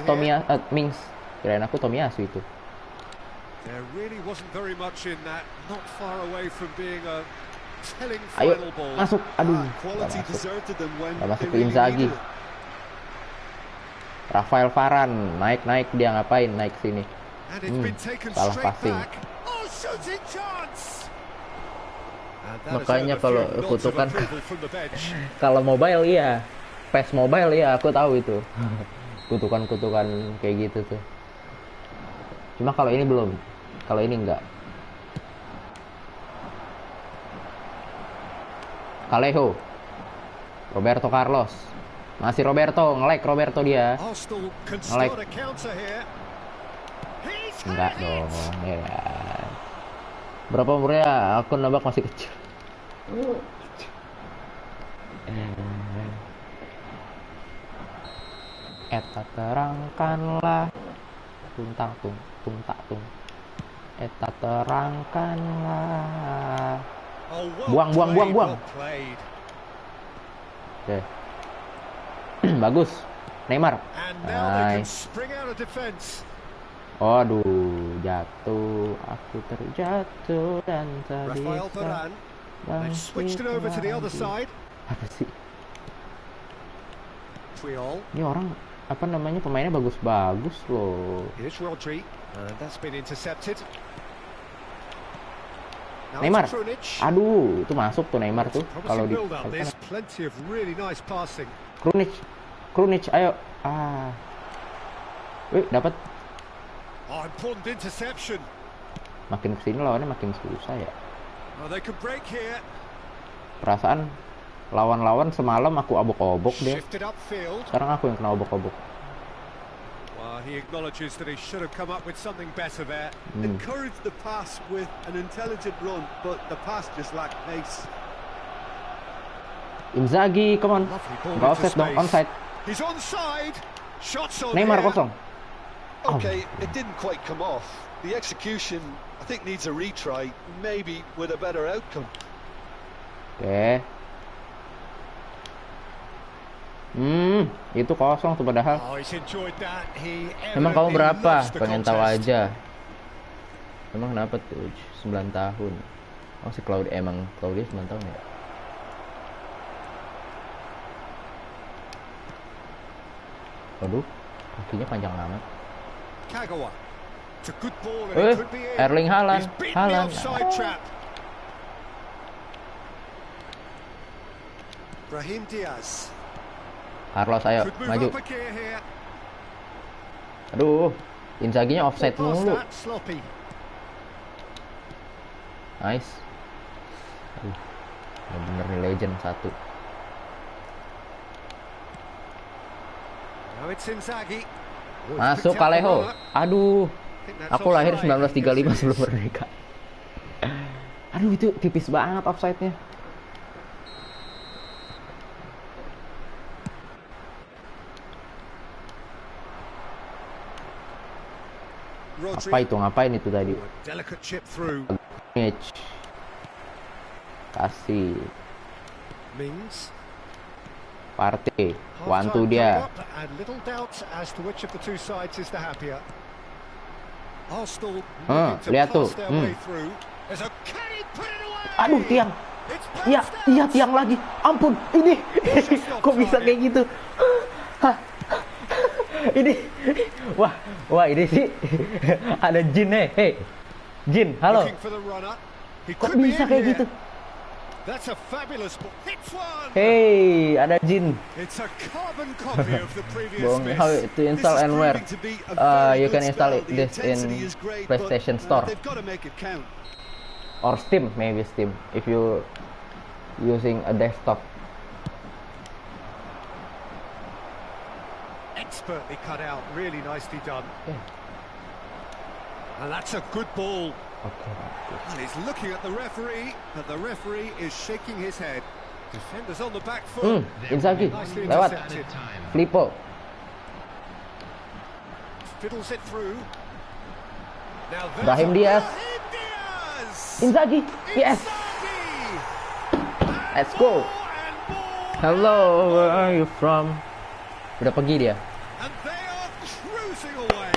Mings. Kirain aku Tomiyasu itu. Ayo, masuk. Aduh, nggak masuk ke Inzaghi. Rafael Varane naik dia ngapain naik sini? Salah passing. Makanya kalau kutukan kalau mobile iya, PES mobile iya aku tahu itu. Kutukan-kutukan kayak gitu tuh. Cuma kalau ini belum. Kalau ini enggak. Kaleho. Roberto Carlos. Masih Roberto, nge-lag Roberto dia. Nge-lag. Enggak dong, ya. Berapa umurnya? Aku nembak masih kecil. Eta terangkanlah tung tak tung. Eta terangkanlah. Buang. Oke. Bagus. Neymar. Nice. Aduh, jatuh. Aku terjatuh dan tak bisa bangkit lagi. Apa sih? Ini orang apa namanya pemainnya bagus-bagus loh. Neymar. Aduh, itu masuk tuh Neymar tuh kalau di Krunic, ayo. Wih, dapat. Makin kesini lawannya makin susah ya. Perasaan lawan-lawan semalam aku obok-obok deh. Sekarang aku yang kena obok-obok. He acknowledges that he should have come up with something better there. Encouraged the pass with an intelligent run, but the pass just lacked pace. Inzaghi, come on. Gak offside dong, onside. He's onside. Shots on. Neymar kosong. Okay, it didn't quite come off. The execution, I think, needs a retry, maybe with a better outcome. Oke. Itu kosong tuh padahal. Emang kamu berapa? Pengen tahu aja. Emang kenapa tuh? 9 tahun. Oh si Claudia, emang Claudia 9 tahun ya? Waduh, kakinya panjang banget. Erling Haaland. Brahim Diaz. Carlos, ayo maju. Aduh, Inzaghi-nya offside mulu. Nice. Bener nih legend satu. Masuk Kaleho. Aduh, aku lahir 1935 sebelum merdeka. Aduh, itu tipis banget offside-nya. Apa itu? Ngapain itu tadi? Kasih. Partey. Wantu dia. Lihat tuh. Aduh, tiang. Iya tiang lagi. Ampun, ini kok bisa kayak gitu? Ini wah ini sih ada Jin Jin, halo. Kok bisa kayak gitu? That's a fabulous ball. Hits one. Hey, ada Jin. It's a carbon copy of the previous Bong, miss. how to install and where? You can install this in PlayStation Store they've got to make it count. or Steam, maybe Steam if you using a desktop. Expertly cut out, really nicely done. Yeah. And that's a good ball. Okay. And he's looking at the referee, but the referee is shaking his head. Defenders on the back foot. Inzaghi, Nicely lewat. intercepted. Filippo. Fiddles it through. Now Brahim Diaz. Brahim Diaz! Inzaghi, yes. Inzaghi! Let's go. And more Hello, where are you from? Udah pergi dia. and they are cruising away.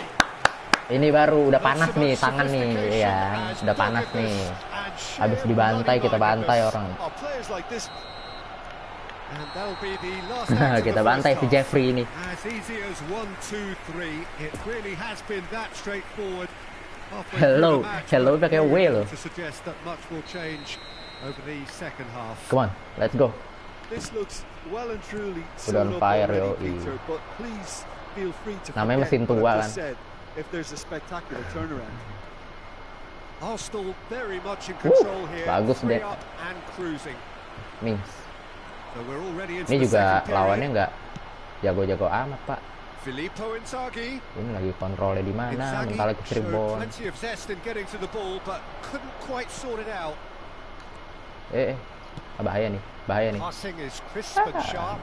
Ini baru udah panas nih tangan nih, ya. Udah panas nih. Habis dibantai kita bantai orang. Kita bantai si Jeffrey ini. As easy as 1, 2, 3. It really has been that straightforward. Hello, hello pakai W loh. To suggest that much will change over the second half. Come on, let's go. This looks well and truly Udah on sewn up fire, already, yoi. Peter, but please feel free to Namanya forget mesin tua what I've kan. just said if there's a spectacular turnaround. Arsenal very much in control here. bagus 3 deh. up and cruising. Mings. So we're already into Ini the juga second period. lawannya nggak jago-jago amat, Pak. Filippo Inzaghi. Ini lagi kontrolnya di mana? Inzaghi Mentalnya ke showed Cirebon. plenty of zest in getting to the ball, but couldn't quite sort it out. Bahaya nih, bahaya nih. Passing is crisp and sharp.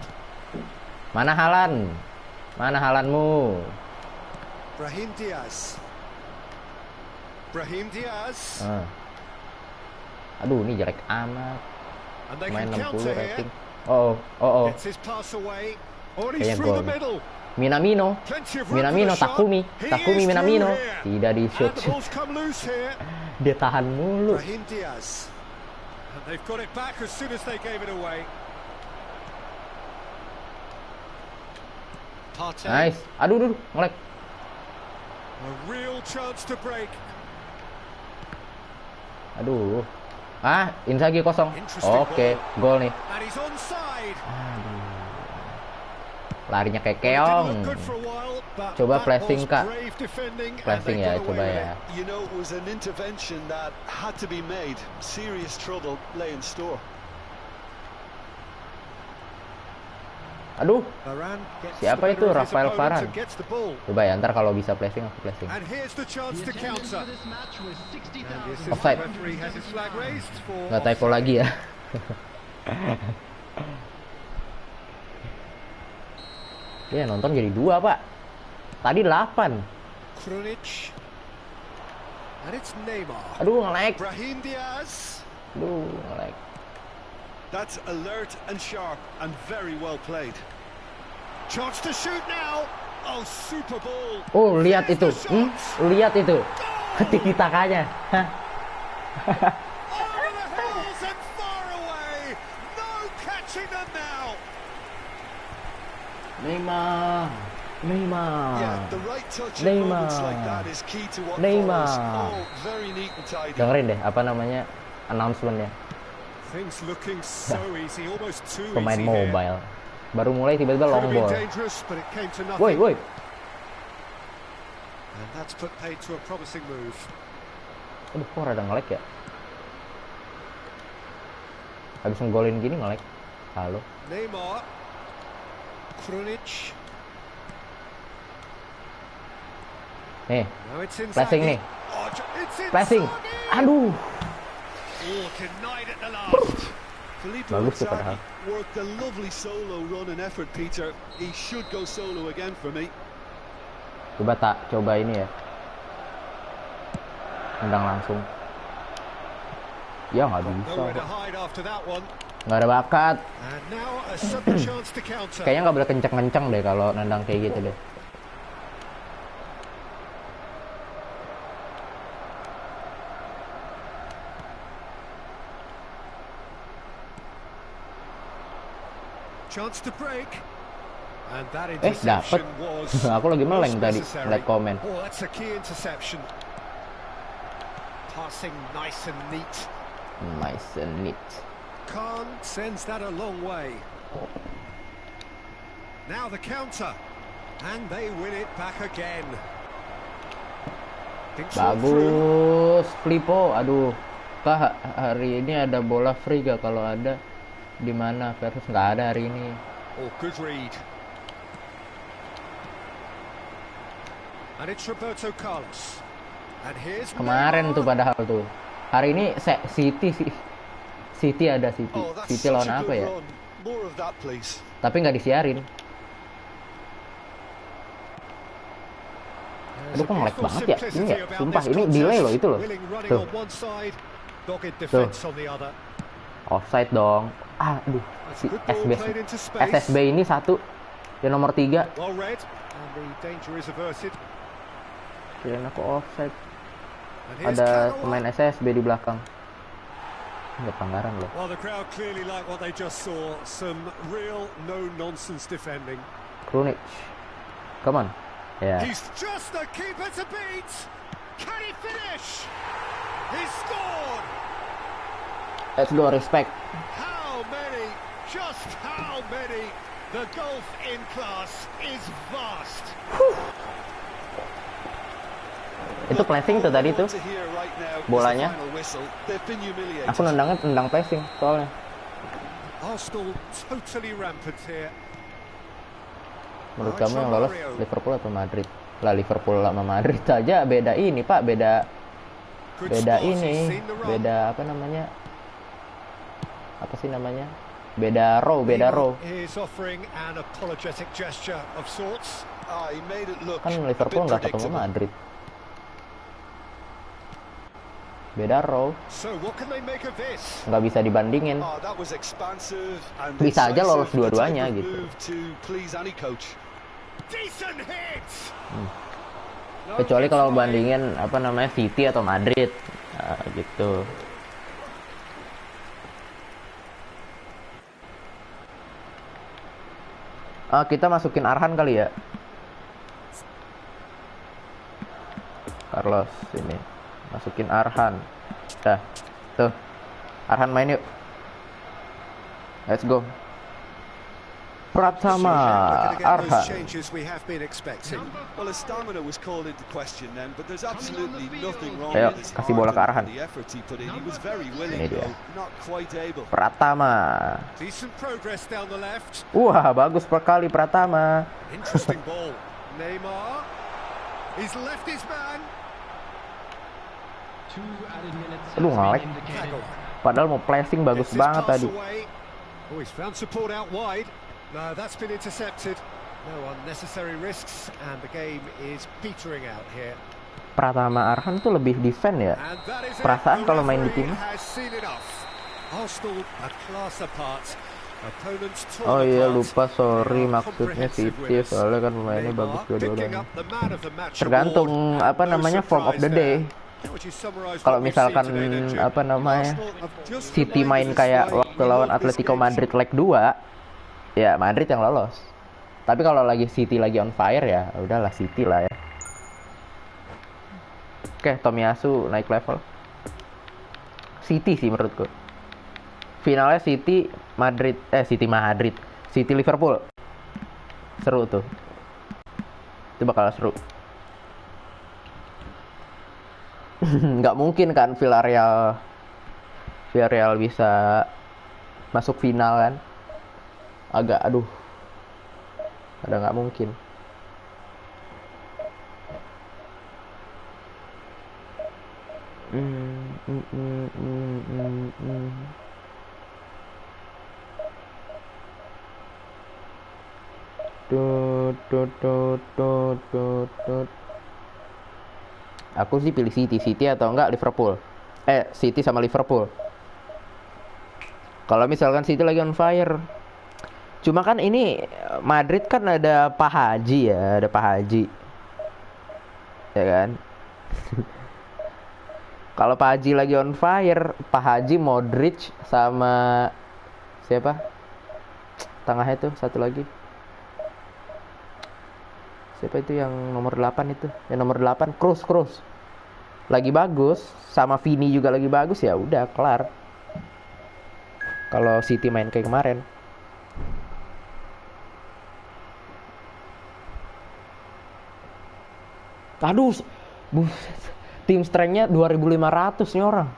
Mana Halan? Mana Halanmu? Brahim Diaz. Brahim Diaz. Aduh, ini jelek amat. And they Main can 60 counter rating. here. Oh. Gets his pass away. Already Kayaknya through the gol. middle. Minamino. Plenty of room Minamino, for the shot. Takumi. He Takumi is Minamino. through here. Tidak di And shoot. the ball's come loose here. Dia tahan mulu. Brahim Diaz. And they've got it back as soon as they gave it away. Partey. Nice. Aduh, ngelek. A real chance to break. Aduh. Inzaghi kosong. Interesting Oke, gol nih. And he's onside. Larinya kayak Well, it keong. didn't look good for a while, but Coba that flashing, was Kak. brave defending, and Flashing they ya, got away coba with ya. it. You know, it was an intervention that had to be made. Serious trouble lay in store. Aduh, Varane gets siapa the itu? better of his Rafael opponent Varane. and gets the ball. coba ya, ntar kalau bisa flashing aku flashing. And here's the chance to counter. And the assistant Offside. referee has his flag raised for Nggak typo lagi ya. Ya nonton jadi 2 Pak. Tadi 8. Krunic. And it's Neymar. Aduh nge-lag. Brahim Diaz. Aduh nge-lag. That's alert and sharp and very well played. Chance to shoot now. Oh, super ball. Oh lihat itu. There's the shot. Lihat itu. Goal. Tiki-takanya. Hah. Over the hills and far away. No catching them now. Neymar. Yeah, the right touch at Neymar. moments like that is key to what Neymar. follows. All very neat and tidy. Dengerin deh apa namanya announcementnya. Things looking so easy, almost too Pemain easy here. mobile. Baru mulai tiba-tiba Could long have been ball. dangerous, but it came to nothing. Woi. And that's put paid to a promising move. Aduh kok rada nge-lag ya. Habis ngegolin gini nge-lag. Halo. Neymar. Krunic. Nih, Now it's Inzaghi. flashing nih. Oh, it's Flashing. Inzaghi. Aduh. Oh, denied at the last. Filippo Bagus tuh padahal. Inzaghi worked a lovely solo run and effort, Peter. He should go solo again for me. Coba ini ya. Tendang langsung. Ya nggak bisa. Nowhere to hide after that one. Nggak ada bakat. And now a sudden chance to counter. Kayaknya nggak boleh kenceng-kenceng deh kalau nendang kayak gitu deh. Chance to break. And that Dapet. interception was Aku lagi meleng tadi necessary. ngeliat komen. Oh, that's a key interception. Passing nice and neat. Nice and neat. Khan sends that a long way. Now the counter. And they win it back again. Bagus, Flipo. Aduh, Kak, hari ini ada bola free gak? Kalau ada, di mana? Versus nggak ada hari ini. Oh, good read. And it's Roberto Carlos. And here's Kemarin tuh padahal tuh. Hari ini City sih. City ada City. Oh, that's City lawan such a apa good ya? run. More of that, please. Tapi nggak disiarin. Aduh, kok nge-lag banget ya? Ini ya, sumpah ini delay loh itu loh. Tuh. Tuh. Offside dong. Aduh, si SSB ini satu. Yang nomor 3. Kirain aku offside. Ada pemain SSB di belakang. Nggak pelanggaran loh. Well, the crowd clearly like what they just saw. Some real no-nonsense defending. Krunic. Come on. Yeah. He's just the keeper to beat. Can he finish? He scored. Let's go, respect. How many? Just how many? The gulf in class is vast. Itu placing tuh tadi tuh. Bolanya. Aku nendang placing soalnya. Arsenal totally rampant here. Menurut kamu yang lolos Liverpool atau Madrid? Lah Liverpool sama Madrid aja beda ini Pak, beda ini, beda apa namanya? Apa sih namanya? Beda row. Kan Liverpool nggak ketemu Madrid. Beda row. Nggak bisa dibandingin. Bisa aja lolos dua-duanya gitu. Kecuali kalau bandingin apa namanya City atau Madrid, nah, gitu. Kita masukin Arhan kali ya. Carlos ini masukin Arhan. Dah, tuh Arhan main yuk. Let's go. Pratama Arhan. Ayo, kasih bola ke Arhan. Ini dia. Pratama. Wah, bagus sekali Pratama. Aduh, nge-lag. Padahal mau placing bagus banget tadi. No, that's been intercepted. No unnecessary risks, and the game is petering out here. Pratama Arhan tuh lebih defend ya. Perasaan kalau main di tim. Oh iya lupa, sorry, maksudnya City soalnya kan pemainnya bagus dua-duanya. Tergantung apa namanya form of the day. Kalau misalkan apa namanya City main kayak waktu lawan Atletico Madrid leg 2. Ya Madrid yang lolos. Tapi kalau lagi City lagi on fire ya udahlah City lah ya. Oke, Tomiyasu naik level. City sih menurutku. Finalnya City Madrid, City Liverpool. Seru tuh. Itu bakal seru. Nggak mungkin kan Villarreal bisa masuk final kan? Agak ada nggak mungkin. Aku sih pilih City atau enggak Liverpool. City sama Liverpool. Kalau misalkan City lagi on fire. Cuma kan ini Madrid kan ada Pak Haji ya, ya kan. Kalau Pak Haji lagi on fire, Pak Haji, Modric sama siapa? Tengahnya itu satu lagi. Siapa itu yang nomor 8 itu? Yang nomor 8 Kroos. Lagi bagus, sama Vini juga lagi bagus ya udah kelar. kalau City main kayak kemarin. Aduh, tim strength-nya 2.500 nih orang.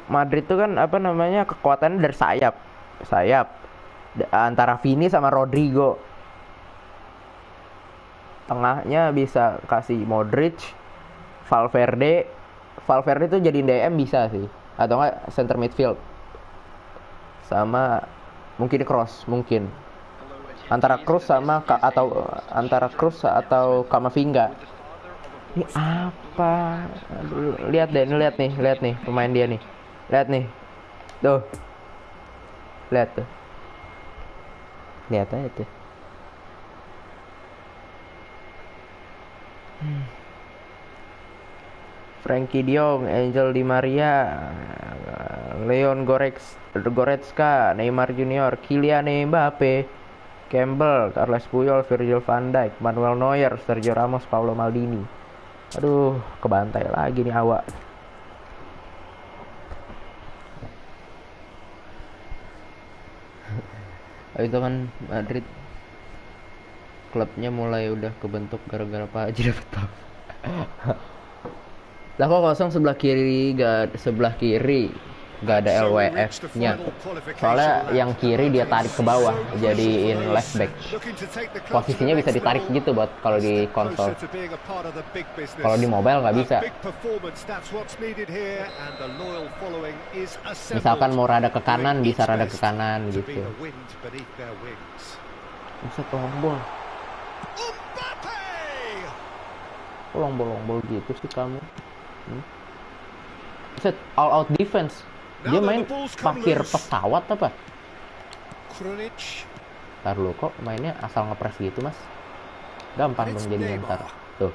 Madrid tuh kan apa namanya, kekuatannya dari sayap antara Vini sama Rodrigo. Tengahnya bisa kasih Modric, Valverde tuh jadi DM bisa sih, atau enggak center midfield sama mungkin Kroos, mungkin antara Kroos atau Kamavinga. Ini apa? Aduh, lihat nih pemain dia nih. Lihat nih. Tuh. Lihat tuh. Lihat aja tuh. Frankie de Jong, Angel Di Maria, Leon Goretzka, Neymar Junior, Kylian Mbappe, Campbell, Carles Puyol, Virgil van Dijk, Manuel Neuer, Sergio Ramos, Paulo Maldini. Aduh, kebantai lagi nih awak. Itu kan Madrid klubnya mulai udah kebentuk gara-gara Pak Haji dapet top. Lah kok kosong sebelah kiri gak ada LWF-nya. Soalnya yang kiri dia tarik ke bawah jadiin left back. Posisinya bisa ditarik gitu buat kalau di konsol. Kalau di mobile nggak bisa. Misalkan mau rada ke kanan bisa rada ke kanan gitu. Bisa tombol. Kok lombol gitu sih kamu? Set all out defense. Dia main parkir pesawat apa? Ntar lu kok mainnya asal ngepres gitu mas? Gampang dong jadi ntar. Tuh.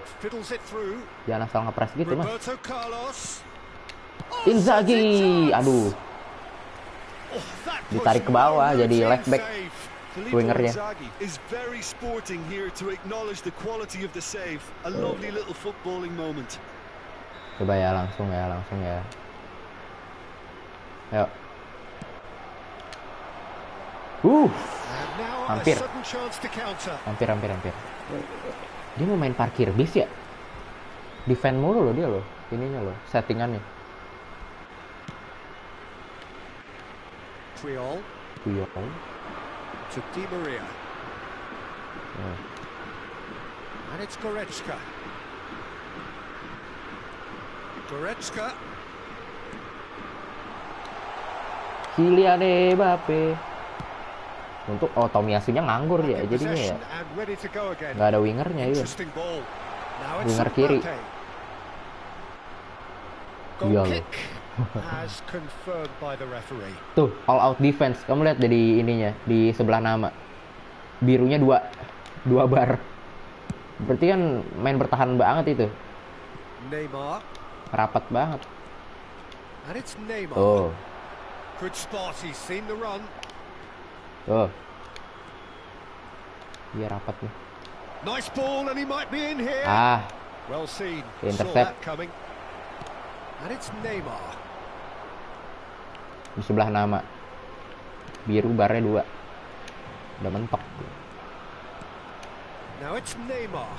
Jangan asal ngepres gitu mas. Inzaghi, aduh. Ditarik ke bawah jadi left back. Wingernya. Coba ya langsung ya. Yuk. Hampir. Dia mau main parkir bis ya? Defend mulu loh dia loh. Ininya loh, settingannya. Puyol. To Di Maria. And it's Goretzka. Kylian Mbappe. Untuk Tomiyasunya nganggur ya jadinya ya. Nggak ada wingernya ya. Winger kiri. Iya loh. Tuh all out defense. Kamu lihat dari ininya di sebelah nama. Birunya dua bar. Berarti kan main bertahan banget itu. Neymar. Rapat banget. And it's Neymar. Oh. Good spot, he's seen the run. Oh. Iya rapat nih. Nice ball and he might be in here. Well seen. Intercept. Coming. And it's Neymar. Di sebelah nama. Biru barnya 2. Udah mentok. Now it's Neymar.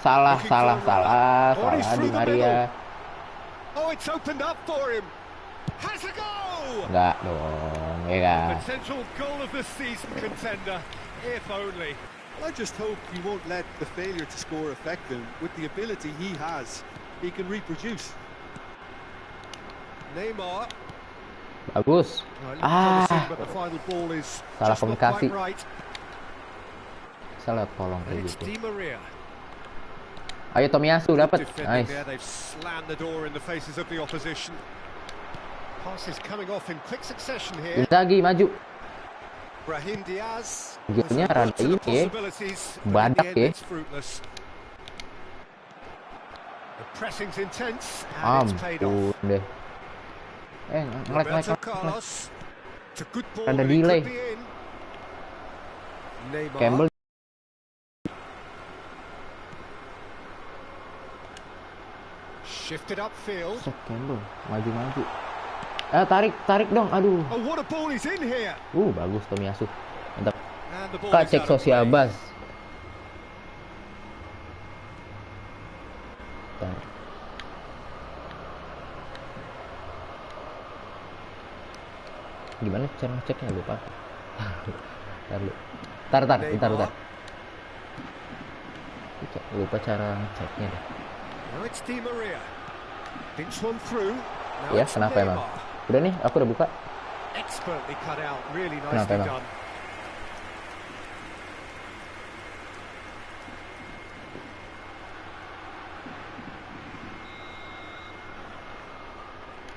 Salah Di Maria. Oh, it's opened up for him. Has a goal. Enggak dong, ya kan. Potential goal of the season contender, if only. I just hope he won't let the failure to score affect him. With the ability he has, he can reproduce. Neymar. Bagus. Salah komunikasi. Salah tolong kayak gitu. Ayo Tomiyasu dapat. Nice. Inzaghi maju. Gilnya rada ini ya. Badak ya. Ampun deh. Ngelag. Ada delay. Campbell. Shifted upfield. Sekian lo, maju-maju. Tarik dong, aduh. Oh, what a ball is in here. Bagus Tomiyasu. Mantap. And the ball Kak, is cek out of play. Sosiabas. Gimana cara ngeceknya, lupa. Bentar. Lupa cara ngeceknya deh. Now it's Di Maria. Pinch one through. Now Ya, it's kenapa emang? Neymar. Udah nih, aku udah buka. Expertly cut out. Really Kenapa nicely emang? done.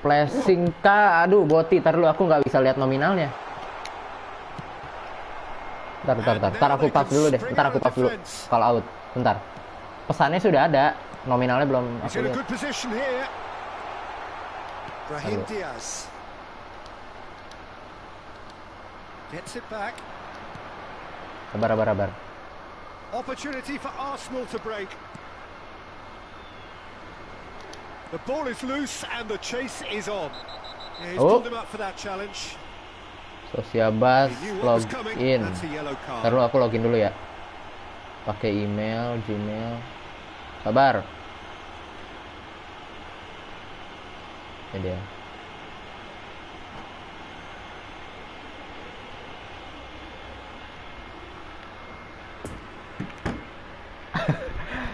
Flashing kah? Aduh, Boti, tar dulu, aku nggak bisa lihat nominalnya. Ntar aku pas dulu deh. Ntar aku pas dulu. Kalau out, bentar. Pesannya sudah ada, nominalnya belum He's aku in a lihat. good position here. Brahim Aduh. Diaz. Gets it back. Sabar. Opportunity for Arsenal to break. The ball is loose and the chase is on. Yeah, he's Oh. pulled him up for that challenge. Sosiabas He knew what was coming. login. That's a yellow card. Ntar dulu aku login dulu ya. Pakai email, Gmail. Sabar. Ya dia.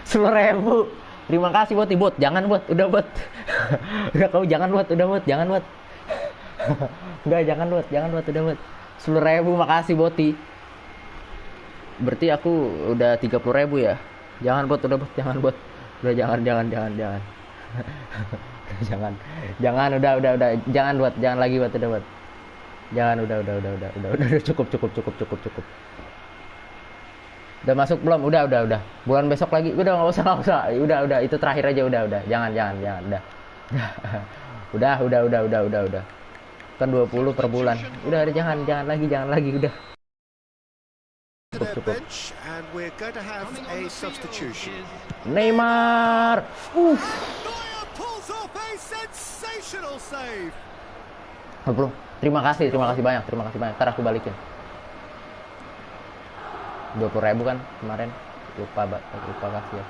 Rp10.000. Terima kasih bot, jangan bot, udah bot. Udah kau jangan bot, udah bot, jangan bot. Enggak, jangan bot, udah bot. 10.000, makasih boti. Berarti aku udah 30.000 ya. Jangan bot, udah bot, jangan bot. Udah jangan. Jangan, udah. Jangan bot, jangan lagi bot, udah bot. Jangan, udah, cukup. Udah masuk belum? Udah. Bulan besok lagi. Udah nggak usah. Udah. Itu terakhir aja. Udah. Jangan. Udah. Kan 20 per bulan. Udah, jangan lagi. Udah. To their bench, and we're going to have a substitution. Neymar. Neuer pulls off a sensational save. Bro, terima kasih banyak. Ntar aku balikin. 20.000 kan kemarin. Lupa kasih ya.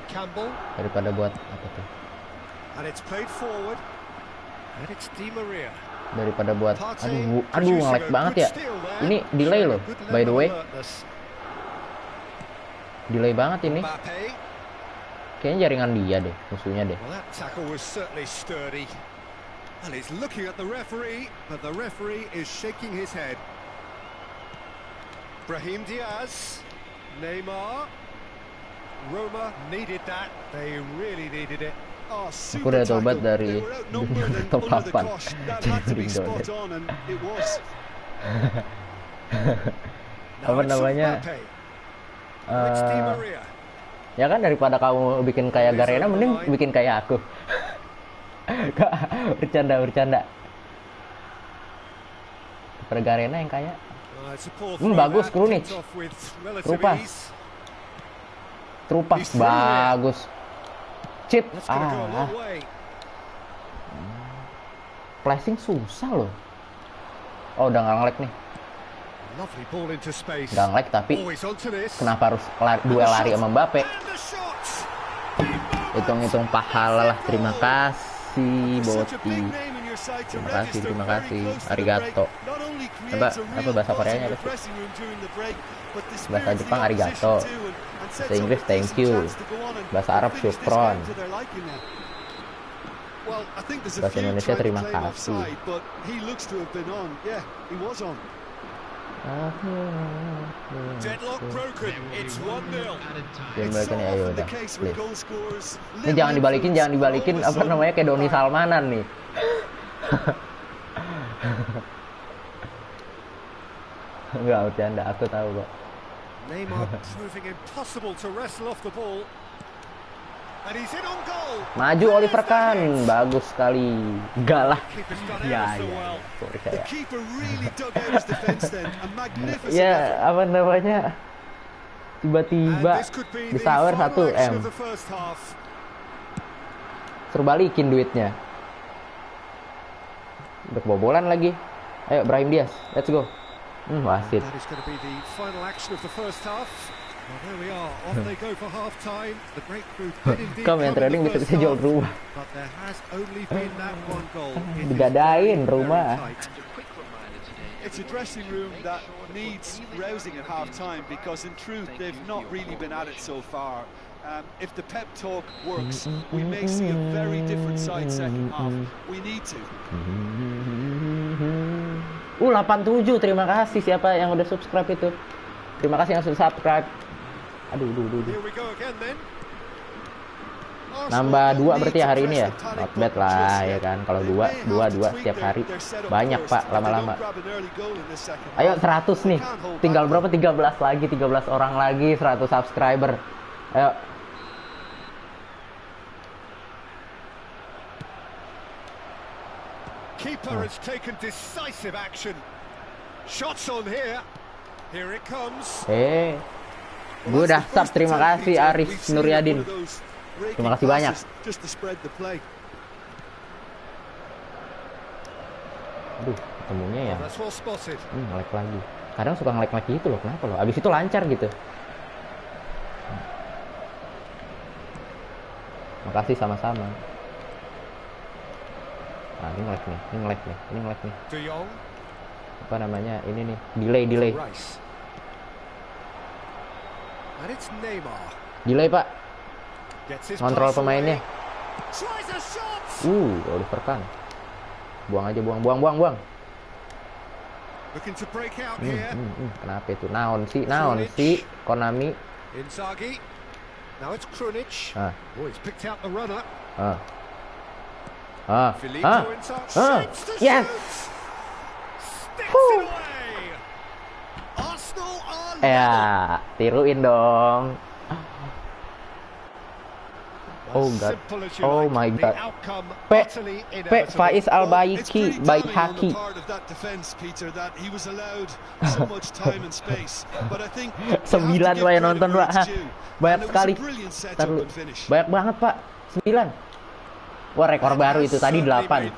Campbell, Daripada buat apa tuh? and it's played forward, and it's Di Maria. Daripada buat Partey aduh producing nge-lag a banget good ya. steal there. Ini delay Showing loh, a good by the level way. of alertness. Delay banget ini. Mbappe. Kayaknya jaringan dia deh, musuhnya deh. Well, that tackle was certainly sturdy. And he's looking at the referee, but the referee is shaking his head. Brahim Diaz, Neymar, Roma needed that. They really needed it. Oh, Aku udah super tobat tackle. dari They were outnumbered and top under the 8. cosh. That had to be spot on, and it was. Apa Now it's namanya? Mbappe. It's Di Eh, Maria. ya kan daripada kamu bikin kayak Garena, mending bikin kayak aku. Kak, bercanda. Daripada Garena yang kayak. It's a poor Bagus, throw that, Krunic. picked off with relative Trupas. ease. Trupas He's through here. bagus. Chip. That's going to go a long way. Flashing susah loh. Oh, udah nggak nge-lag nih. Lovely ball into space. Nggak nge-lag tapi Always onto this. kenapa harus duel lari sama Mbappe? And the shot. Hitung-hitung pahala lah. Terima kasih Such a Boti. big name in your side to register Terima very kasih. close to the Arigato. break. Not only Apa creates a apa real bahasa buzz Koreanya in apa the sih? dressing room during the break, but Bahasa dispirits the Jepang arigato. opposition too, and sets Bahasa up Inggris a thank decent you. chance to go on and Bahasa Arab finish this syukron. game to their liking now. Well, I think there's a Bahasa few Indonesia tried to terima claim kasih. offside, but he looks to have been on. Yeah, he was on. Deadlock broken. It's 1-0. Jangan It's so balikin ya, ayo often udah. the case with Please. goal scorers. Ini jangan dibalikin apa namanya kayak Doni Salmanan nih. Enggak, bercanda, aku tahu kok. Neymar proving impossible to wrestle off the ball. And he's in on goal. Maju Oliver Kahn, bagus sekali. Enggak lah. Keeper's done Ya, ever so ya, well. sorry The saya. keeper really dug out his defence then. A magnificent Ya, effort. apa namanya? Tiba-tiba disawer 1M. Suruh balikin duitnya. Udah kebobolan lagi. Ayo Brahim Diaz, let's go. Wasit. Kamu yang training bisa jual rumah. Digadain rumah. It's a dressing room that needs rousing at half-time because in truth they've not really been at it so far. If the pep talk works, we may see a very different side second half. We need to. 87, terima kasih siapa yang udah subscribe itu. Terima kasih yang sudah subscribe. Aduh. Nambah 2 berarti ya hari ini ya. Not bad lah ya kan. Kalau 2 setiap hari. Banyak Pak lama-lama. Ayo 100 nih. Tinggal berapa? 13 lagi, 13 orang lagi 100 subscriber. Ayo. Keeper has taken decisive action. Shots on here. Here it comes. Gue udah sub, terima kasih Arif Nuryadin. Terima kasih banyak. Aduh, ketemunya ya. Nge-lag lagi. Kadang suka nge-lag gitu loh, kenapa loh? Abis itu lancar gitu. Makasih sama-sama. Nah, ini nge-lag nih. Apa namanya? Ini nih, delay. Delay, Pak. Kontrol pemainnya. Oliver Kahn. Buang aja, buang. Kenapa itu? Naon sih? Konami. Yes. Ya, tiruin dong. Oh god. Oh my god. Faiz Al-Baiki, Baihaki. 9 Pak yang nonton, Pak. Banyak sekali. Banyak banget, Pak. 9. Wah, rekor baru itu. Tadi 8.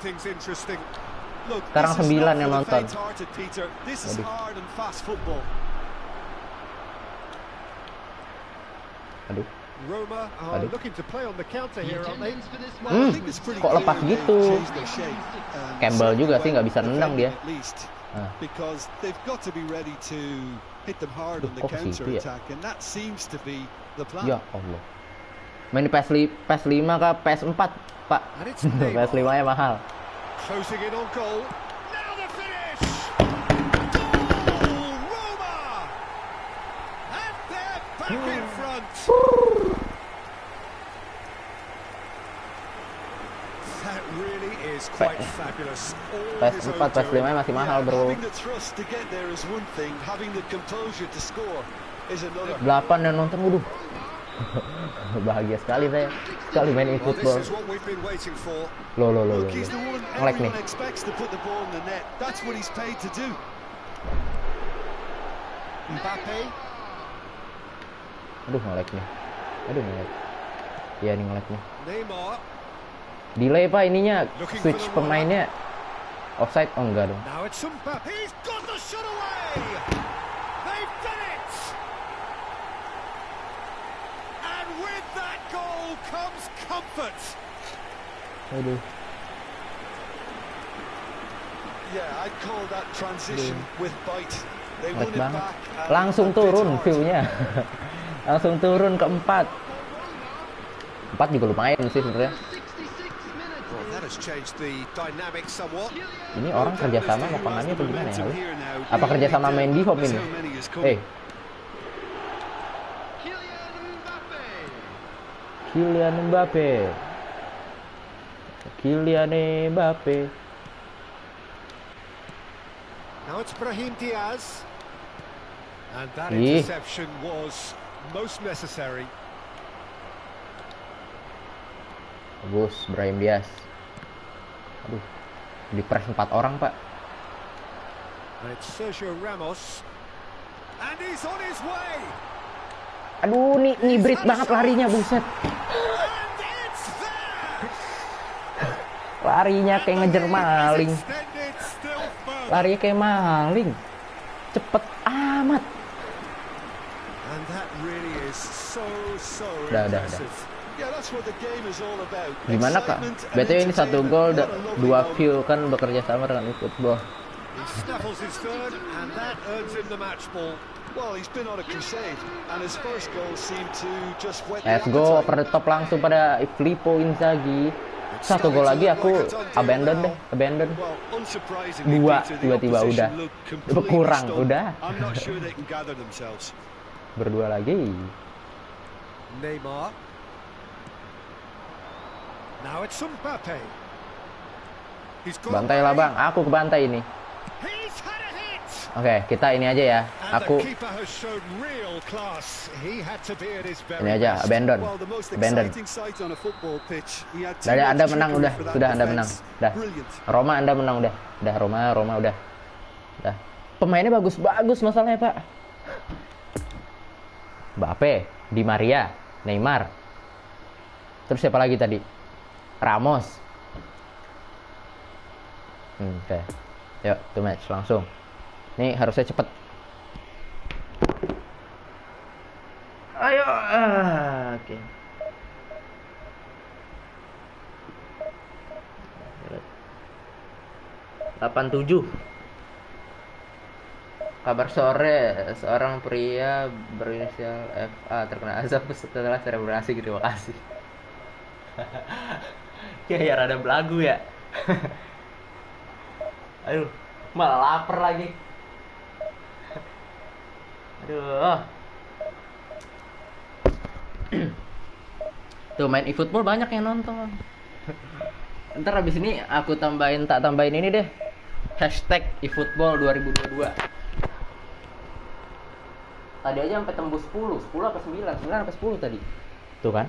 Sekarang 9 yang nonton. Aduh. Kok lepas gitu? Campbell juga sih nggak bisa nendang dia. Kok ke situ ya? Ya Allah. Main di PS5 kah PS4, Pak? PS5 nya mahal. PS4, PS5 masih mahal, bro. 8 yang nonton, waduh. Bahagia sekali saya. Sekali main e-football. Loh. Nge-lag nih. Aduh, nge-lag nih. Iya nih nge-lag nih. Delay, Pak, ininya. Switch pemainnya. Offside? Oh, enggak dong. Aduh. Nge-lag banget. Langsung turun view-nya. Langsung turun ke 4. 4 juga lumayan sih sebenarnya. Ini orang kerjasama sama Konami atau gimana ya? Apa kerjasama main di home ini? Kylian Mbappe. Now it's Brahim Diaz. And that interception was most necessary. Bagus, Brahim Diaz. Aduh, di press 4 orang, Pak. And it's Sergio Ramos. And he's on his way. Aduh, nih ngibrit banget larinya, buset. Larinya kayak ngejar maling. Larinya kayak maling. Cepet amat. Udah. Gimana kak? BTW ini 1 gol, 2 view kan bekerja sama dengan eFootball. Let's go, over the top langsung pada Filippo Inzaghi. 1 gol lagi aku abandon. 2 tiba-tiba udah berkurang, udah. Berdua lagi. Neymar. Now it's Mbappe. Bantai lah bang, aku kebantai ini. Oke, kita ini aja ya. Aku ini aja, abandon. Dari Anda menang udah, sudah Anda menang. Dah. Roma Anda menang udah. Dah Roma udah. Dah. Pemainnya bagus-bagus masalahnya, Pak. Mbappe, Di Maria, Neymar. Terus siapa lagi tadi? Ramos. Oke. Yuk, to match langsung. Nih harusnya cepet. Ayo. Oke. 87. Kabar sore, seorang pria berinisial FA terkena azab setelah selebrasi. Terima kasih. Ya rada belagu ya. Aduh, malah lapar lagi. Aduh. Tuh main eFootball banyak yang nonton. Ntar abis ini aku tak tambahin ini deh. Hashtag eFootball 2022. Tadi aja sampai tembus 10 apa 9 apa 10 tadi. Tuh kan.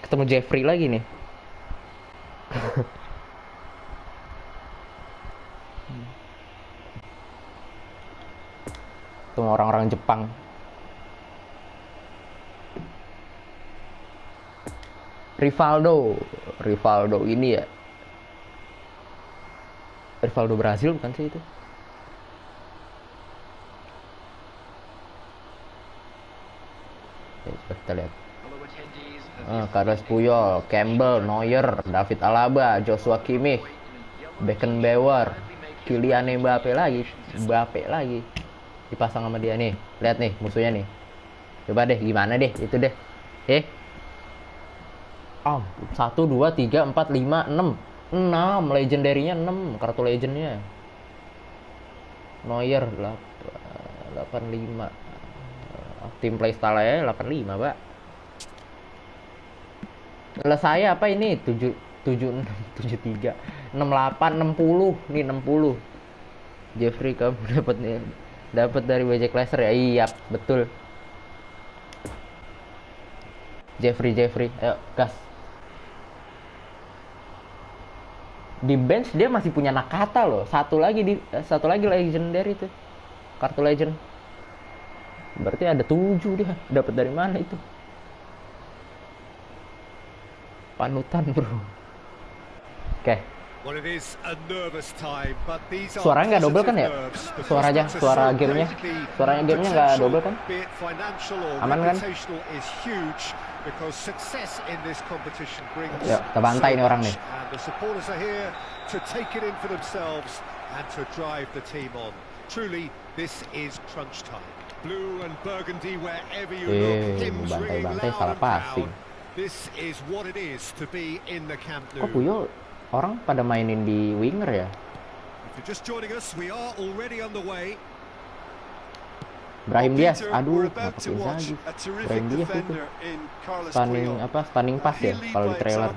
Ketemu Jeffrey lagi nih. Ketemu orang-orang Jepang. Rivaldo ini ya. Rivaldo Brazil bukan sih itu? Ya, coba kita lihat. Carles Puyol, Campbell, Neuer, David Alaba, Joshua Kimmich, Beckenbauer, Kylian Mbappe lagi. Dipasang sama dia nih. Lihat nih musuhnya nih. Coba deh gimana deh itu deh. 1 2 3 4 5 6 legendarinya 6 kartu legendnya. Neuer 85. Tim playstyle ya 85, Pak. Lah saya apa ini 73 68 60 nih 60. Jeffrey kamu dapat dari Bajak Laser ya. Iya, betul. Jeffrey, ayo gas. Di bench dia masih punya Nakata loh. Satu lagi legendary itu. Kartu legend. Berarti ada 7 dia. Dapat dari mana itu? Panutan, bro. Oke. Suaranya nggak double kan ya? Suara gamenya nggak double kan? Aman kan? Yuk, kita bantai nih orang nih. Bantai salah passing. Kok Puyol orang pada mainin di winger ya? Brahim Diaz, aduh, kenapa Inzaghi? Brahim Diaz itu stunning pass ya kalau di trailer.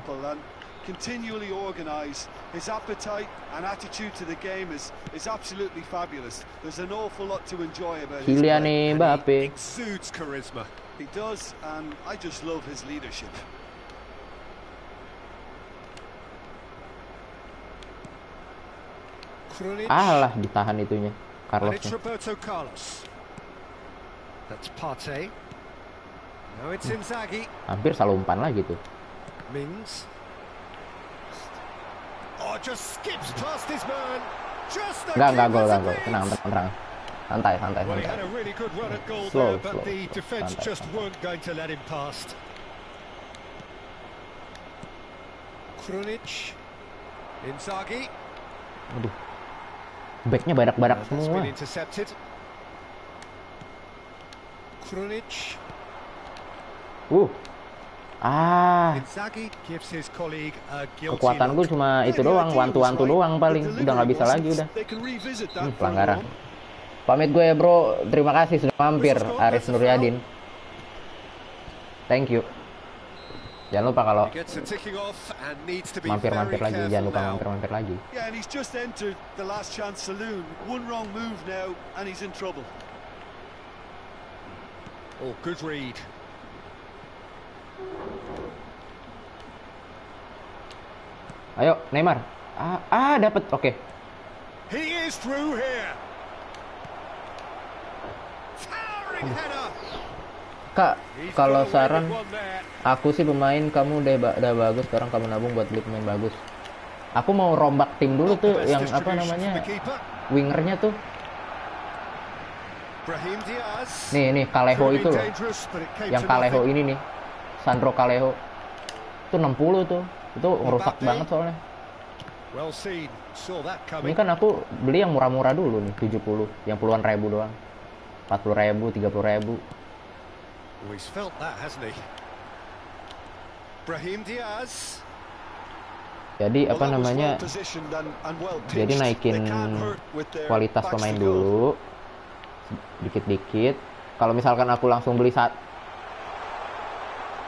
Continually organized, his appetite and attitude to the game is absolutely fabulous. There's an awful lot to enjoy about his play. Mbappe exudes charisma. He does, and I just love his leadership. Alah, ditahan itunya Carlosnya. That's Partey. Now it's Inzaghi. Hampir selalu umpan lagi tuh. Mings. Oh, just skips past his man. Just Enggak gol. Tenang. Santai. Well, he had a really good run at goal Slow. there, but the defence Santai. just weren't going to let him past. Krunic. Inzaghi. Aduh. Backnya badak-badak That's semua. been intercepted. Krunic. Inzaghi gives his colleague a guilty Kekuatan gue look. cuma itu doang, wantu-wantu doang paling. Udah nggak bisa lagi udah. Pelanggaran. Pamit gue ya bro, terima kasih sudah mampir Aris Nuryadin. Thank you. Jangan lupa kalau Gets a ticking off and needs to be mampir-mampir very lagi, careful jangan lupa now. mampir-mampir lagi. Yeah, and he's just entered the last chance saloon. One wrong move now, and he's in trouble. Oh, good read. Ayo Neymar. Dapat. Oke. He is through here. Towering header. Kak, He's kalau got a saran wicked one there. aku sih pemain kamu udah bagus, sekarang kamu nabung buat beli pemain bagus. Aku mau rombak tim dulu tuh Best yang apa distribution namanya from the keeper. wingernya tuh. Brahim Diaz. Nih Kaleho Could have itu been loh. dangerous, but it came Yang to Kaleho nothing. ini nih. Sandro Kaleho. Itu 60 tuh. Itu ngerusak Mbappe. banget soalnya. Well seen. Saw that Ini coming. kan aku beli yang murah-murah dulu nih, 70. Yang puluhan ribu doang. 40.000, 30.000. Oh, he's felt that, hasn't he? Brahim Diaz. Jadi apa namanya? Jadi naikin kualitas pemain dulu. Dikit-dikit. Kalau misalkan aku langsung beli saat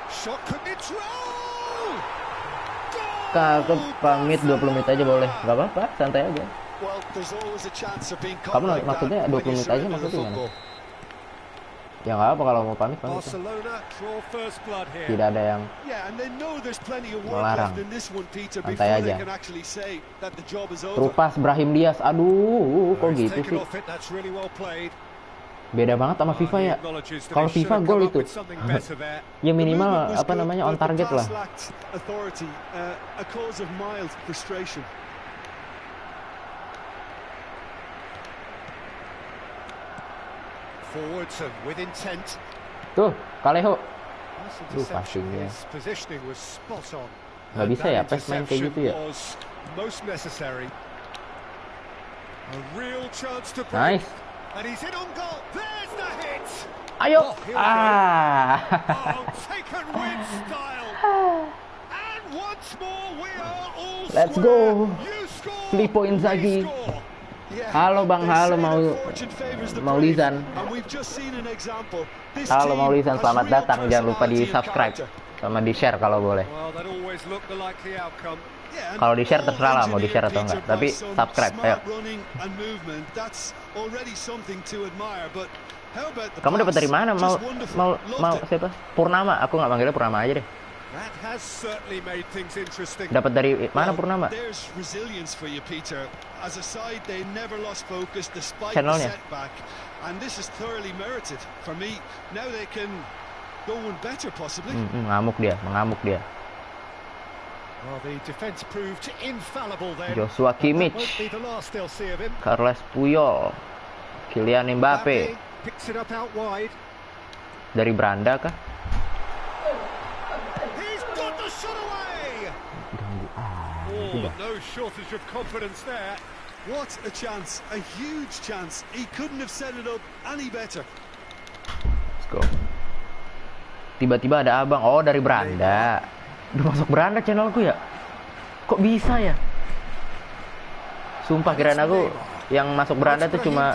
Shot control. Kak, aku pamit 20 menit aja boleh. Gak apa-apa, santai aja. Kamu maksudnya 20 menit aja maksudnya gimana? Ya nggak apa kalau mau pamit. Barcelona draw first blood here. Tidak ada yang melarang. Santai aja. Terupas Brahim Diaz. Aduh, kok He's gitu taken sih? off it. That's really well played. Beda banget sama FIFA ya. Kalau FIFA gol itu. Ya minimal apa namanya on target lah. Forwards and with intent. Tuh, Kaleho. Nice Duh, interception. passingnya. His positioning was spot on. Nggak And bisa ya, that PES main kayak gitu ya. interception was most necessary. A real chance to break. Nice. And he's in on goal. There's the hit. Ayo. Oh, here we go. Oh, taken with style. And once more we are all Let's square. go. You score. Filippo we Inzaghi. score. Halo Bang, halo mau Lizan. Halo mau Lizan, selamat datang. Jangan lupa di subscribe sama di share kalau boleh. Well, that always looked the likely outcome. Kalau di share terserah lah mau di share atau enggak. Tapi subscribe, ayo. Kamu dapat dari mana? Mau siapa? Purnama. Aku nggak manggilnya Purnama aja deh. That has certainly made things interesting. Dapat dari mana Purnama? Channelnya. Mengamuk dia. Well, the defense proved infallible then. Joshua Kimmich, Won't be the last they'll see of him. Carles Puyol, Kylian Mbappe. Picks it up out wide. Dari Belanda kah? He's got the shot away. Oh, no shortage of confidence there. What a chance, a huge chance. He couldn't have set it up any better. Let's go. Tiba-tiba ada abang. Oh, dari Belanda. Udah masuk Belanda channelku ya? Kok bisa ya? Sumpah kirain aku yang masuk Belanda tuh cuma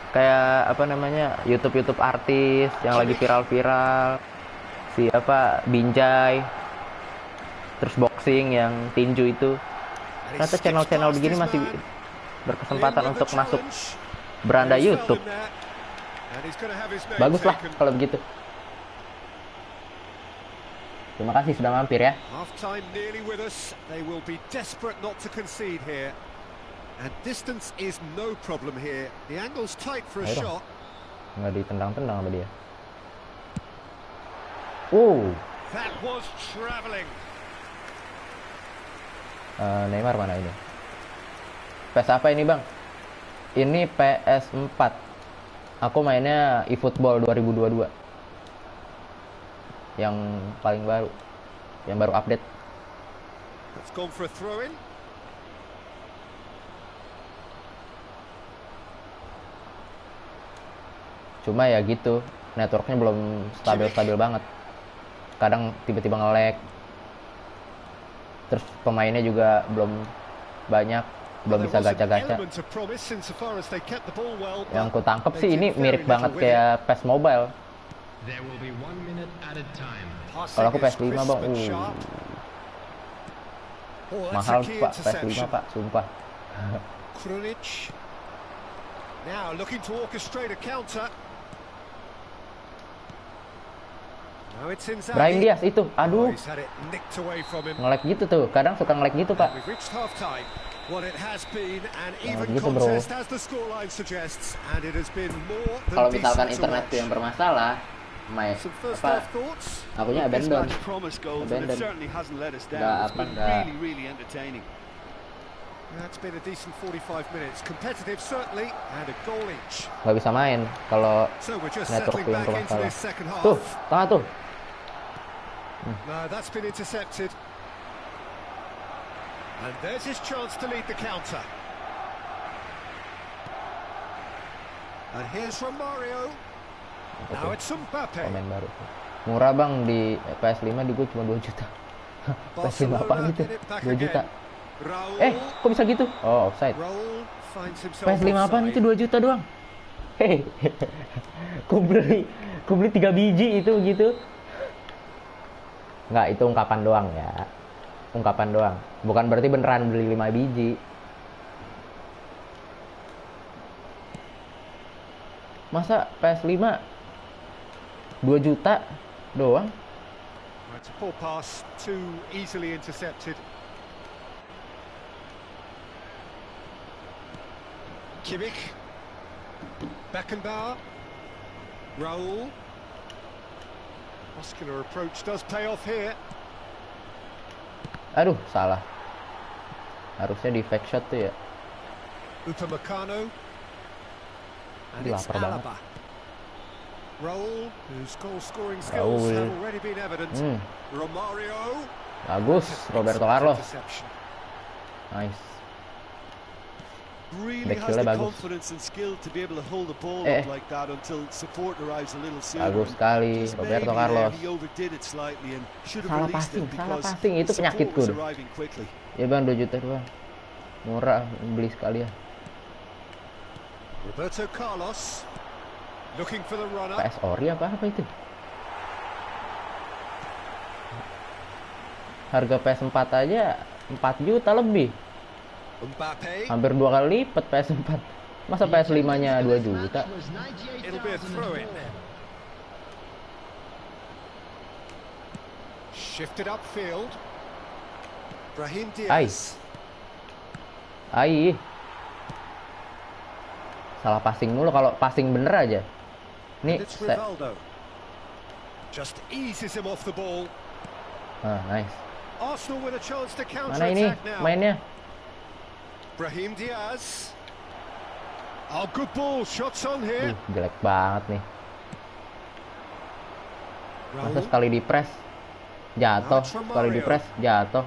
kayak apa namanya YouTube artis yang lagi viral, siapa Binjai, terus boxing yang tinju itu. Ternyata channel begini masih berkesempatan untuk masuk beranda YouTube. Baguslah kalau begitu. Terima kasih sudah mampir ya. Half time nearly with us. They will be desperate not to concede here. And distance is no problem here. The angle's tight for a shot. Nggak ditendang-tendang sama dia. That was traveling. Neymar mana ini? PS apa ini bang? Ini PS4. Aku mainnya eFootball 2022. Yang paling baru. Yang baru update. It's gone for a throw in. Cuma ya gitu, networknya belum stabil banget. Kadang tiba-tiba nge-lag. Terus pemainnya juga belum banyak, belum bisa gacha-gacha. Yang ku tangkep sih ini mirip banget kayak PES Mobile. Kalau aku PS5 bang, mahal pak PS5 pak, sumpah. Krunic. Now looking to orchestrate a counter. Now it's Inzaghi. Brahim Diaz itu, aduh, He's had it nicked away from him. nge-lag gitu tuh, kadang suka nge-lag gitu pak. We've reached half time. Well, it has been an even gitu, bro. contest as the scoreline suggests, and it has been more than Kalau misalkan decent to internet tuh watch. yang bermasalah, Some first apa, half thoughts. akunya This abandon. match promised goals and it Abandon. certainly hasn't let us Nggak down. It's apa, been nggak. really entertaining. That's been a decent 45 minutes. Competitive certainly, and a goal each. Nggak bisa main kalau So we're just network settling tuh yang back into bermasalah. this second half. Tuh, tengah tuh. No, that's been intercepted. And there's his chance to lead the counter. And here's Romario. Now it's Mbappe. Pemain baru. Murah bang di PS5 di gue cuma 2 juta. PS5 apa gitu? 2 juta. Raul. Kok bisa gitu? Oh, offside. Raul finds himself PS5 apaan offside. itu 2 juta doang? Hei, ku beli 3 biji itu gitu. Nggak, itu ungkapan doang ya. Ungkapan doang. Bukan berarti beneran beli 5 biji. Masa PS5 2 juta doang? It's a poor pass, too easily intercepted. Kimmich. Beckenbauer. Raul. Muscular approach does pay off here. Aduh, salah. Harusnya di fake shot tuh ya. Upamecano. And Ih, it's lapar banget. Alaba. Raul, whose goal-scoring skills Raul. have already been evident. Romario. Bagus, Roberto Carlos. Interception. Nice. Really Back has heel-nya the bagus. confidence and skill to be able to hold the ball Eh. up like that until support arrives a little sooner. Bagus sekali, Just Roberto maybe Carlos. he overdid it slightly and should have Salah released passing, it salah because passing. Itu support penyakitku was tuh. arriving quickly. Ya bang, 2 juta doang. Murah, beli sekali ya. Roberto Carlos. Looking for the runner. PS Ori apa itu? Harga PS4 aja 4 juta lebih. Mbappe. Hampir 2 kali lipat PS4. Masa PS5-nya 2 juta? It'll be a throw in. Shifted upfield. Brahim Diaz. Ai. Salah passing mulu, kalau passing bener aja. Nih, It's Rivaldo. Just eases him off the ball. nice. Arsenal with a chance to Mana ini counter-attack now. mainnya? Brahim Diaz. Oh, good ball. Shots on here. Jelek banget nih. Masa Raul. sekali di press jatuh, sekali di press jatuh.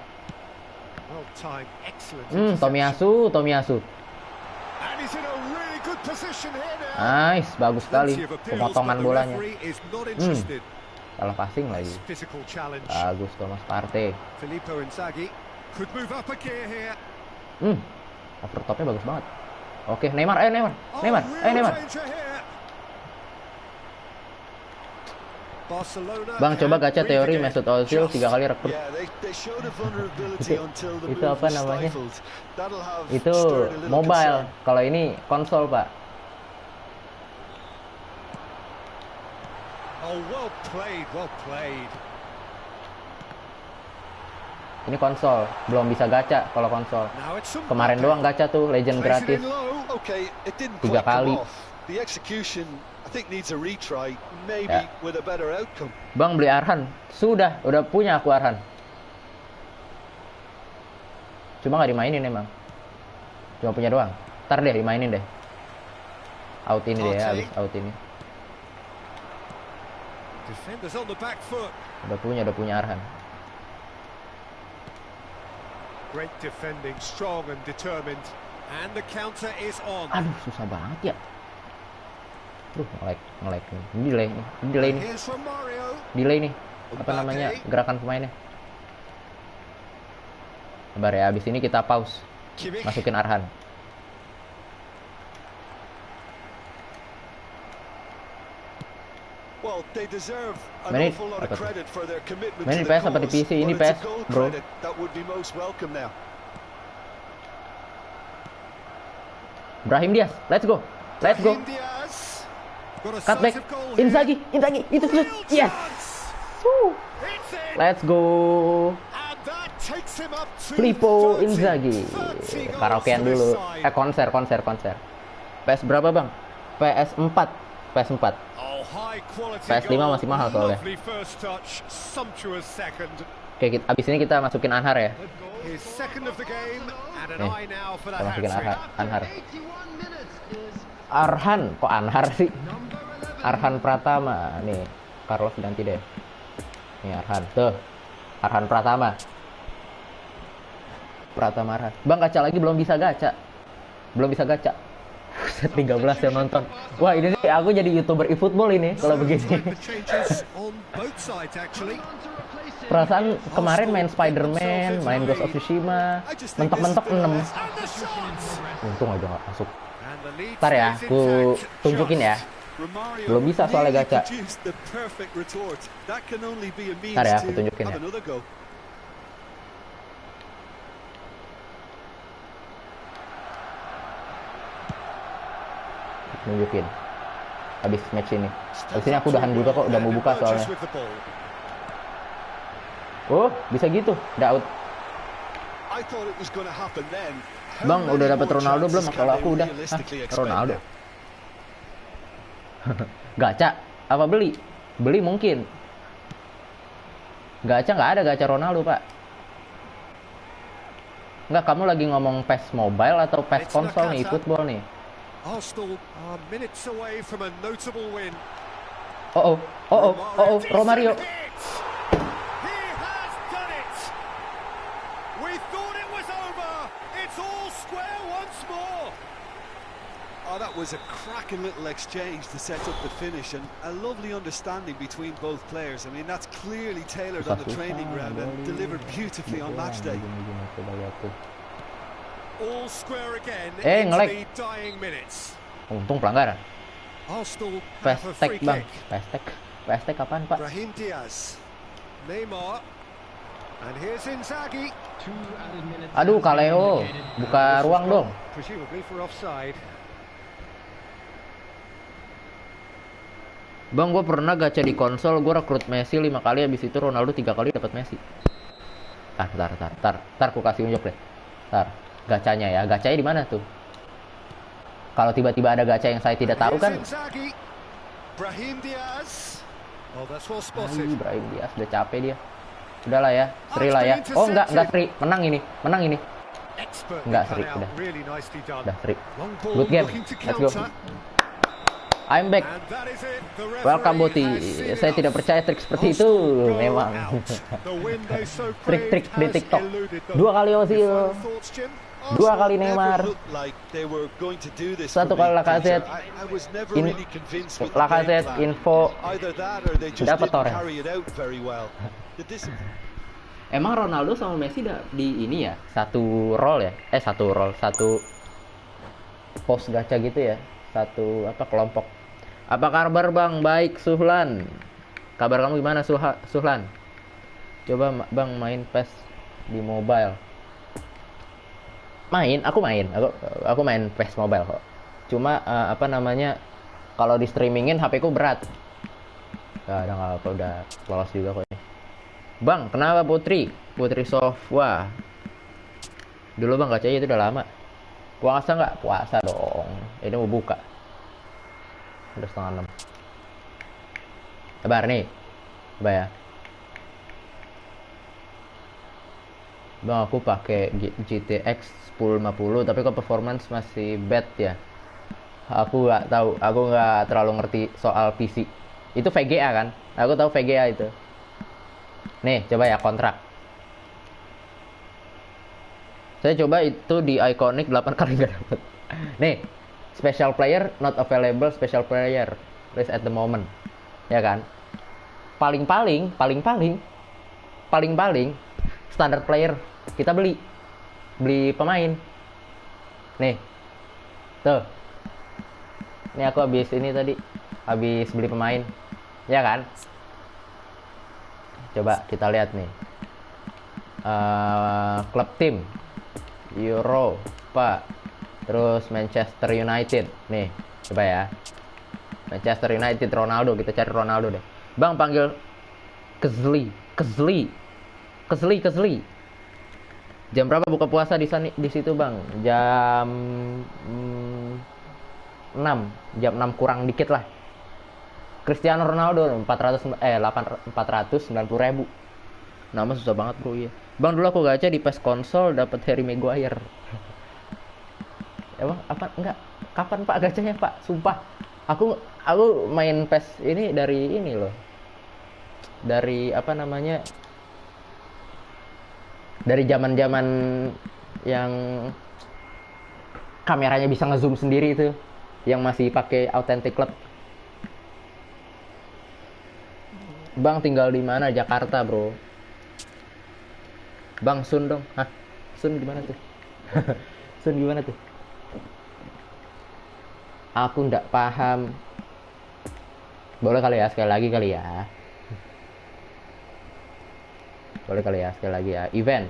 Well timed. Excellent. Tomiyasu. And he's in a really good position here now. Nice, bagus sekali. Plenty of appeals, Pemotongan but the bolanya. referee is not interested. Salah passing lagi. Nice physical challenge. Bagus Thomas Partey. Filippo Inzaghi could move up a gear here. Overtopnya bagus banget. Oke, Neymar. Real Neymar. danger here. Barcelona Bang, coba and gacha teori Rudiger. Mesut Ozil 3 kali rekrut. Yeah, they showed a vulnerability until the Itu move apa was namanya? stifled. That'll have Itu stirred a little mobile. concern. Kalau ini konsol, Pak. Oh, well played, well played. Ini konsol, belum bisa gacha kalau konsol. Now it's Mbappe. Kemarin doang gacha tuh, Legend Plays it gratis. in low. Okay, it didn't 3 quite come kali. off. The execution I think needs a retry, maybe with a better outcome. Bang, beli Arhan. Udah punya aku Arhan. Cuma nggak dimainin emang. Cuma punya doang. Ntar deh dimainin deh. Out ini deh ya, habis out ini. Defenders on the back foot. Udah punya Arhan. Great defending, strong and determined. And the counter is on. Aduh, susah banget ya. Nge-lag nih. Delay nih. Here's from Mario. Delay nih. Apa namanya? Gerakan pemainnya. Sabar ya, habis ini kita pause. Kimmich. Masukin Arhan. Well, they deserve an Main awful lot of credit for their commitment Main to di the PS apa di cause, PC? Ini but it's PS, a goal bro. credit that would be most welcome now. Brahim Diaz, let's go. Brahim Diaz. Got a Cutback. decisive goal here. Inzaghi, itu sudah. Real Yes. chance. Woo. It's in. Let's go. And that takes him up to Filippo 30. Inzaghi. 30 goals Karaokean to this dulu. side. Konser. PS berapa, Bang? PS4. Oh, high quality PS5 goal. masih mahal soalnya. Lovely first touch, sumptuous second. Oke, abis ini kita masukin Anhar ya. His second of the game and an Nih, eye now for kita that masukin hat-trick. Anhar. Arhan, kok Anhar sih? Arhan Pratama. Nih, Carlos ganti deh. Nih Arhan, tuh. Arhan Pratama Arhan. Bang, gacha lagi belum bisa gacha. Set 13 yang nonton. Wah, ini nih aku jadi YouTuber eFootball ini kalau begini. The changes on both sides actually. Perasaan kemarin main Spider-Man, main Ghost of Tsushima, mentok-mentok 6. And the shot. Untung aja nggak masuk. And the lead Ntar ya, stays aku intact. tunjukin ya. Romario Belum bisa soalnya nearly gacha. produced the perfect retort. That can only be a means Ntar ya, aku to tunjukin have ya. another go. Nunjukin. Habis match ini. Habis ini aku udahan juga kok, udah mau buka soalnya. With the ball. Oh, bisa gitu. Udah out. I thought it was going to happen then. How Bang, many udah dapat more Ronaldo belum? chances Kalau can aku they udah. realistically expect Ronaldo. now? Gacha apa beli? Beli mungkin. Gacha nggak ada gacha Ronaldo, Pak. Nggak, kamu lagi ngomong PES Mobile atau PES konsol nih, football nih? Arsenal are minutes away from a notable win. Oh, Romario. He has done it. We thought it was over. It's all square once more. Oh, that was a cracking little exchange to set up the finish and a lovely understanding between both players. I mean, that's clearly tailored on the training ground and delivered beautifully on match day. All square again Eh, into nge-lag. the dying minutes. Untung pelanggaran. Arsenal have a Pestek, free Bang. kick. Pestek kapan, Pak? Brahim Diaz, Neymar, and here's Inzaghi. Aduh, Kaleo. Buka ruang dong. Presumably for offside. Bang, gue pernah gacha di konsol, gue rekrut Messi 5 kali, habis itu Ronaldo 3 kali dapat Messi. Tar, aku kasih unjuk deh. Tar, gacanya ya, gacanya di mana tuh? Kalau tiba-tiba ada gacha yang saya tidak tahu kan? Here's Inzaghi. Brahim Diaz. Oh, that's well spotted. Brahim Diaz udah capek dia. Udahlah ya, seri lah ya. Oh, enggak seri, menang ini. Expertly Enggak, cut seri, out, udah. really nicely done. Udah seri. Long ball Good game. looking to Let's go. counter. I'm back. And that is it. The referee Welcome, Boti. has seen Saya enough. tidak percaya trik seperti itu, Arsenal go memang. out. The win they so Trik-trik craved di has TikTok. eluded them. 2 kali Your Ozil, final thoughts, Jim? 2 kali Never Neymar. looked like they were going to do this 1 for kali me, Lacazette. Peter. I was never In- really convinced with the Lacazette, game plan. info. Either that or they just Dapat didn't Torres. carry it out very well. The discipline. Emang Ronaldo sama Messi di ini ya, satu post gacha gitu ya, satu kelompok. Apa kabar, Bang? Baik, Suhlan. Kabar kamu gimana, Suhlan? Coba Bang main PES di mobile. Aku main PES mobile kok. Cuma kalau di streamingin HP ku berat. Nggak apa, udah lolos juga kok ini. Bang, kenapa Putri Soft? Wah, dulu Bang gacanya itu udah lama. Puasa nggak? Puasa dong. Ini mau buka. Udah setengah 6. Sabar nih. Coba ya. Bang, aku pakai GTX 1050 tapi kok performance masih bad ya. Aku nggak tahu, aku nggak terlalu ngerti soal PC. Itu VGA kan? Aku tahu VGA itu. Nih, coba ya kontrak. Saya coba itu di Iconic 8 kali nggak dapet. Nih, special player not available, special player list at the moment. Ya kan? Paling-paling standard player kita beli pemain. Nih. Tuh. Ini aku habis beli pemain. Ya kan? Coba kita lihat nih. Klub tim Eropa, terus Manchester United. Nih, coba ya. Manchester United, Ronaldo, kita cari Ronaldo deh. Bang, panggil Kesli. Jam berapa buka puasa di situ, Bang? Jam 6 kurang dikit lah. Cristiano Ronaldo 490.000. Nama susah banget, bro. Iya. Bang, dulu aku gacha di PES konsol dapat Harry Maguire. Emang apa? Enggak. Kapan Pak gacanya, Pak? Sumpah. Aku main PES ini dari ini loh. Dari apa namanya? Dari zaman-zaman yang kameranya bisa ngezoom sendiri itu, yang masih pakai Authentic Club. Bang, tinggal di mana? Jakarta, bro. Bang, Sun dong. Hah? Sun gimana tuh? Sun gimana tuh? Aku ndak paham. Boleh kali ya, sekali lagi kali ya. Boleh kali ya, sekali lagi ya. Event.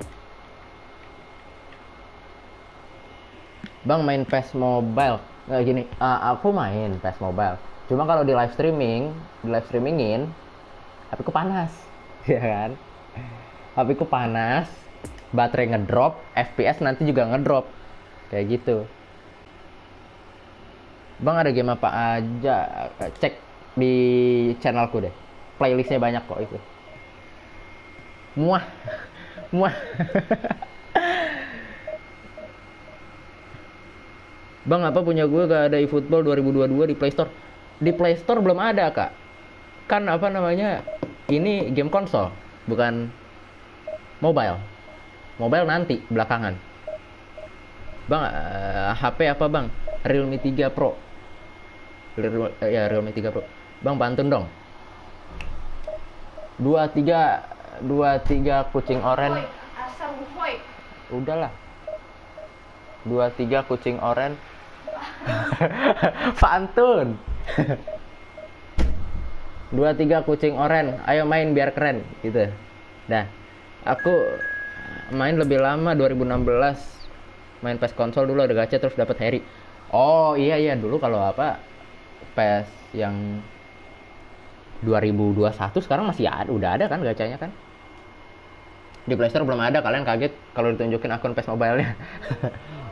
Bang, main PES Mobile. Nggak gini, aku main PES Mobile. Cuma kalau di live streamingin, HP ku panas. Ya kan? HP ku panas, baterai ngedrop, FPS nanti juga ngedrop. Kayak gitu. Bang, ada game apa aja? Cek di channelku deh. Playlistnya banyak kok itu. Muah. Bang, apa punya gue gak ada eFootball 2022 di Play Store? Di Play Store belum ada, Kak. Kan apa namanya? Ini game konsol, bukan mobile. Mobile nanti belakangan. Bang, HP apa, Bang? Realme 3 Pro. Realme 3 Pro. Bang, pantun dong. 23 kucing oren. Udahlah. 23 kucing oren. Pantun. 23 kucing oren, ayo main biar keren gitu. Nah, aku main lebih lama 2016. Main PES konsol dulu ada gacha terus dapat Harry. Oh iya dulu kalau apa PES yang 2021 sekarang masih ada, udah ada kan gacanya kan? Di Play Store belum ada, kalian kaget kalau ditunjukin akun PES Mobile-nya.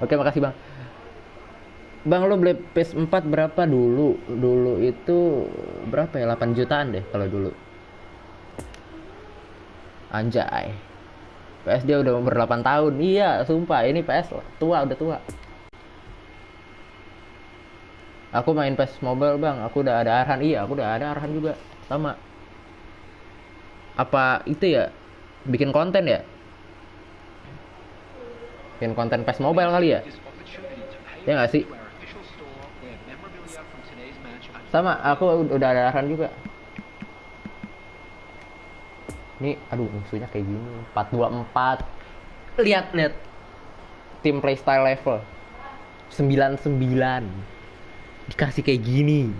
Oke, makasih Bang. Bang, lo beli PS4 berapa dulu? Dulu itu berapa ya? 8 jutaan deh kalau dulu. Anjay. PS dia udah umur 8 tahun. Iya, sumpah ini PS tua, udah tua. Aku main PES Mobile, Bang. Aku udah ada Arhan. Iya, aku udah ada Arhan juga. Sama. Apa itu ya? Bikin konten ya? Bikin konten PES Mobile kali ya? Ya nggak sih? Sama, aku udah ada Arhan juga. Nih, aduh musuhnya kayak gini. 424. Lihat. Tim playstyle level 99. Dikasih kayak gini.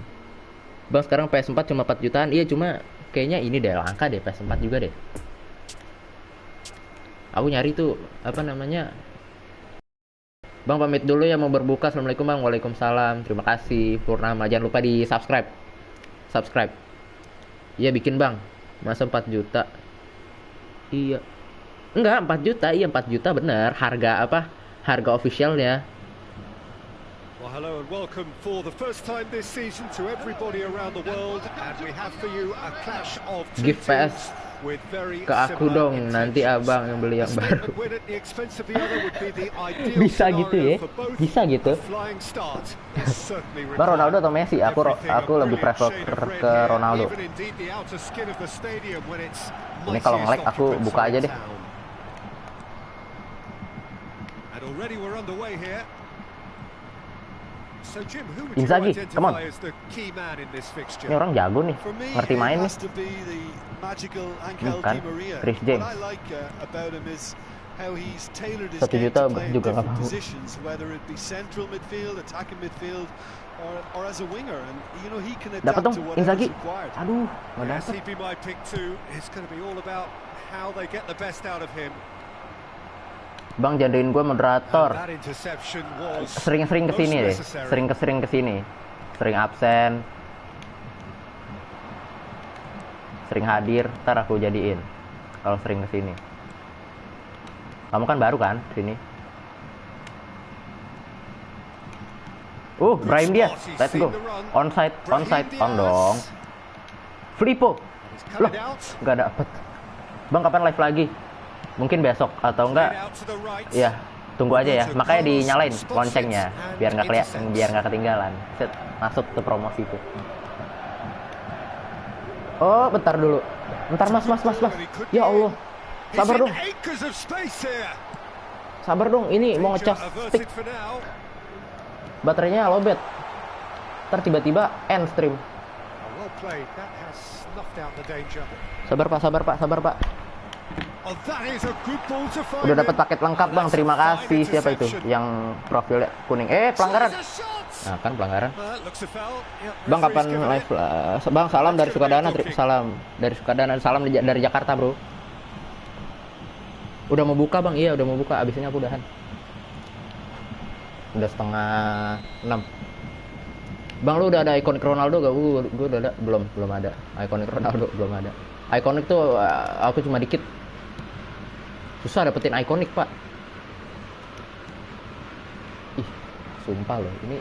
Bang, sekarang PS4 cuma 4 jutaan. Iya, cuma kayaknya ini deh langka deh PS4 juga deh. Aku nyari tuh apa namanya? Bang, pamit dulu ya, mau berbuka. Assalamualaikum Bang. Waalaikumsalam. Terima kasih Purnama. Jangan lupa di subscribe. Iya, bikin Bang. Masa 4 juta? Iya. Enggak, 4 juta. Iya, 4 juta bener. Harga apa? Harga officialnya. Well, hello and welcome for the first time this season to everybody around the world, and we have for you a clash of two Give PS teams with very ke aku similar dong, nanti intentions. abang yang beli yang A baru. statement win at the expense of the other would be the ideal Bisa gitu scenario ya? for both. Bisa gitu? A flying start is certainly Bang, Ronaldo required. atau Messi? Aku Everything aku a lebih brilliant prefer shade of red ke here, Ronaldo. even indeed the outer skin of the stadium when it's Ini kalau nge-lag mightiest aku occupants buka are aja in deh. town. And already we're underway here. So Jim, who would you Inzaghi, come on. identify as the key man in this fixture? Ini orang jago nih, For me, ngerti it main nih. has to be the magical Angel Bukan, Di Maria. Chris What James. I like about him is how he's tailored his 1 game juta to play in juga nggak different mau. positions, whether it be central midfield, attacking midfield, or as a winger. And you know he can Dapat adapt dong, to whatever's Inzaghi. required. Aduh, nggak Yes, dapet. he'd be my pick too. It's going to be all about how they get the best out of him. Bang, jadiin gue And moderator. that interception was Sering-sering most kesini deh, necessary. sering kesini, sering absen, sering hadir. Ntar aku jadiin kalau sering kesini. Kamu kan baru kan sini? Brahim Diaz, let's go. Onside, on dong. Filippo, He's loh, coming out. nggak dapet. Bang, kapan live lagi? Mungkin besok atau Played enggak? out to the right. Iya, tunggu aja ya. Makanya dinyalain loncengnya biar nggak biar nggak ketinggalan. Set, masuk ke promosi itu. Oh, bentar dulu. Bentar mas. Ya Allah, He's sabar in dong, acres of space here. sabar dong. Ini mau Danger ngecas stick, averted for now. baterainya lowbat. Ntar tiba-tiba end stream. Well played. That has snuffed out the danger. Sabar pak. Oh, that is a good ball to find Udah dapat him. paket lengkap bang. Terima kasih. Siapa itu yang profilnya kuning? Pelanggaran. Here's a shot. Nah kan pelanggaran. Looks a foul. Yep, Bang, kapan referee's given live? it. Bang, salam dari Sukadana. Salam dari Jakarta, bro. Udah mau buka, Bang. Iya, udah mau buka. Abis ini aku udahan. Udah 5:30. Bang, lu udah ada ikonik Ronaldo gak? Gue udah ada. Belum ada. Ikonik Ronaldo belum ada. Ikonik tuh aku cuma dikit. Susah dapetin ikonik, Pak. Ih, sumpah loh. Ini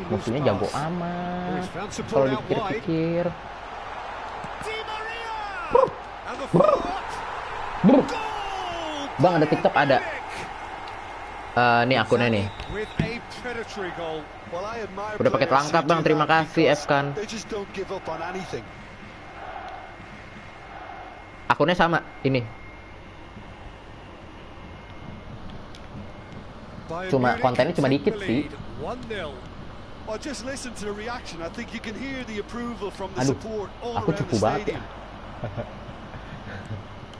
musuhnya jago amat. Kalau dipikir-pikir. Di Maria. And the follow-up. Brr. Goal. Bang, ada TikTok ada. Ini akunnya nih. With a predatory goal. Well, I admire Udah paket players lengkap, who Bang. do Terima that kasih, because Fkan. they just don't give up on anything. Akunnya sama, ini. Bayern Cuma Munich kontennya cuma take dikit the sih. lead, 1-0. Well, just listen to the reaction. I think you can hear the approval from the Aduh, support all aku around cupu the banget ya. stadium.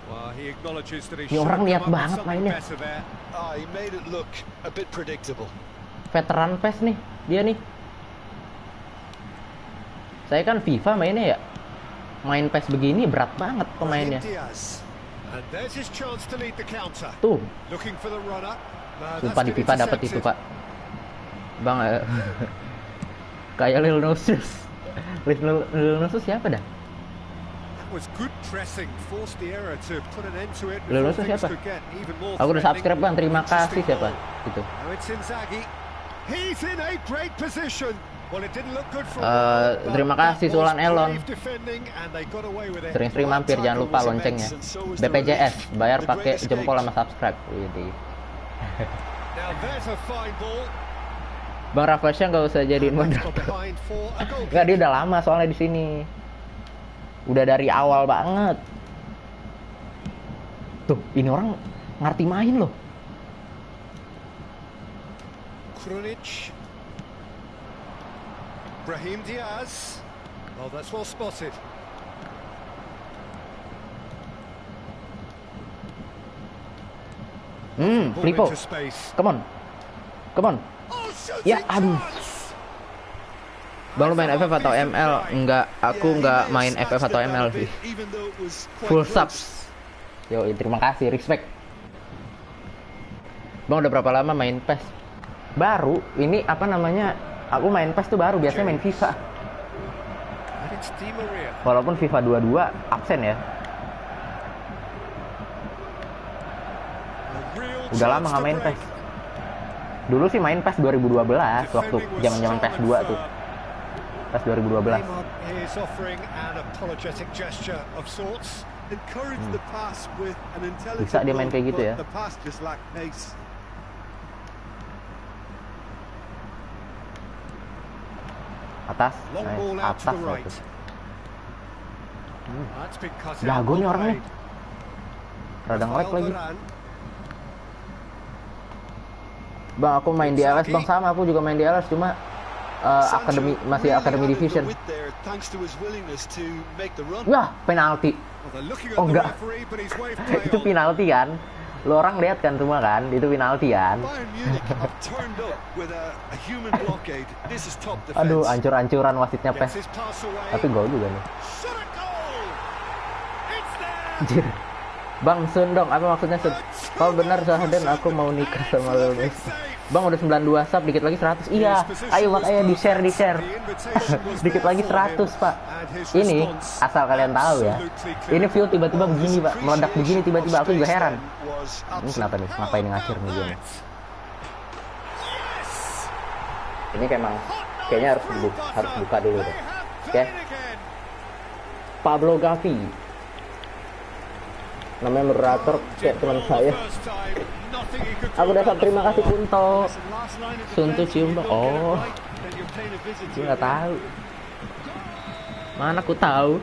Well, he acknowledges that he Ini should orang have niat come up with banget something mainnya. better there. He made it look a bit predictable. Veteran PES nih, dia nih. Saya kan FIFA mainnya ya. Main PES begini berat banget pemainnya. Brahim Diaz. And there's his chance to lead the counter. Tuh, Looking for the runner. No, sumpah di that's been FIFA dapat itu, intercepted. Pak. Bang, kayak Lil Nosus. Lil Nosus siapa dah? That was good pressing, forced the error to put an end to it Lalu before things siapa? could get even more Aku udah threatening. subscribe, Bang. Terima kasih, Interesting siapa? goal. Itu. Now it's Inzaghi. He's in a great position. Well, it didn't look good for Terima kasih, Sulan Elon. Sering-sering mampir, jangan lupa loncengnya. BPJS, bayar pakai jempol sama subscribe. Widih. Bang Rafflesia nggak usah jadiin moderator. Nggak, dia udah lama soalnya di sini. Udah dari awal banget. Tuh, ini orang ngerti main loh. Krunic. Brahim Diaz. Oh, that's well spotted. Filippo. Come on. Ya, aduh. Bang, lu main FF atau ML? Enggak, aku nggak main FF atau ML sih. Full subs. Yo, terima kasih, respect. Bang, udah berapa lama main PES? Baru, ini apa namanya? Aku main PES tuh baru, biasanya main FIFA. Walaupun FIFA 22 absen ya. Udah lama nggak main PES. Dulu sih main PES 2012 waktu zaman-zaman PES 2 tuh. PES 2012. He's offering an apologetic gesture of sorts. Encourage the pass with an intelligent Bisa dia main kayak gitu move, ya. but the pass just lacked pace. Atas, Long ball out to atas the lah right. tuh. That's been cut out. Jago nih well orang nih. played. Rada nge-lag Rafael lagi. Varane. Bang, aku main di LS bang, sama aku juga main di LS, cuma akademi, masih Really akademi added the division. width there, thanks to his willingness to make the run. Wah, penalti. Well, they're looking at Oh, the enggak. referee, but he's waved play Itu on. penalti kan? Lo orang lihat kan semua kan? Itu penalti kan? Bayern Munich have turned up with a human blockade. This is top defense. Aduh, ancur-ancuran wasitnya Gets PES. his pass away. Tapi gol juga nih. Shot a goal. It's there. Anjir. Bang, Sun dong, apa maksudnya Sun? Kalau benar Zahden aku mau nikah sama lo. Bang udah 92 sub, dikit lagi 100. Iya, ayo makanya di-share. Dikit lagi 100, Pak. Ini asal kalian tahu ya. Ini view tiba-tiba begini, Pak. Meledak begini tiba-tiba, aku juga heran. Ini kenapa nih? Ngapain ngacir nih dia nih? Ini kayaknya harus buka dulu deh. Oke. Pablo Gavi. Namanya moderator kayak teman saya. Aku dapat terima kasih Kunto. Suntu cium dong. Oh, gue nggak tahu. Mana aku tahu.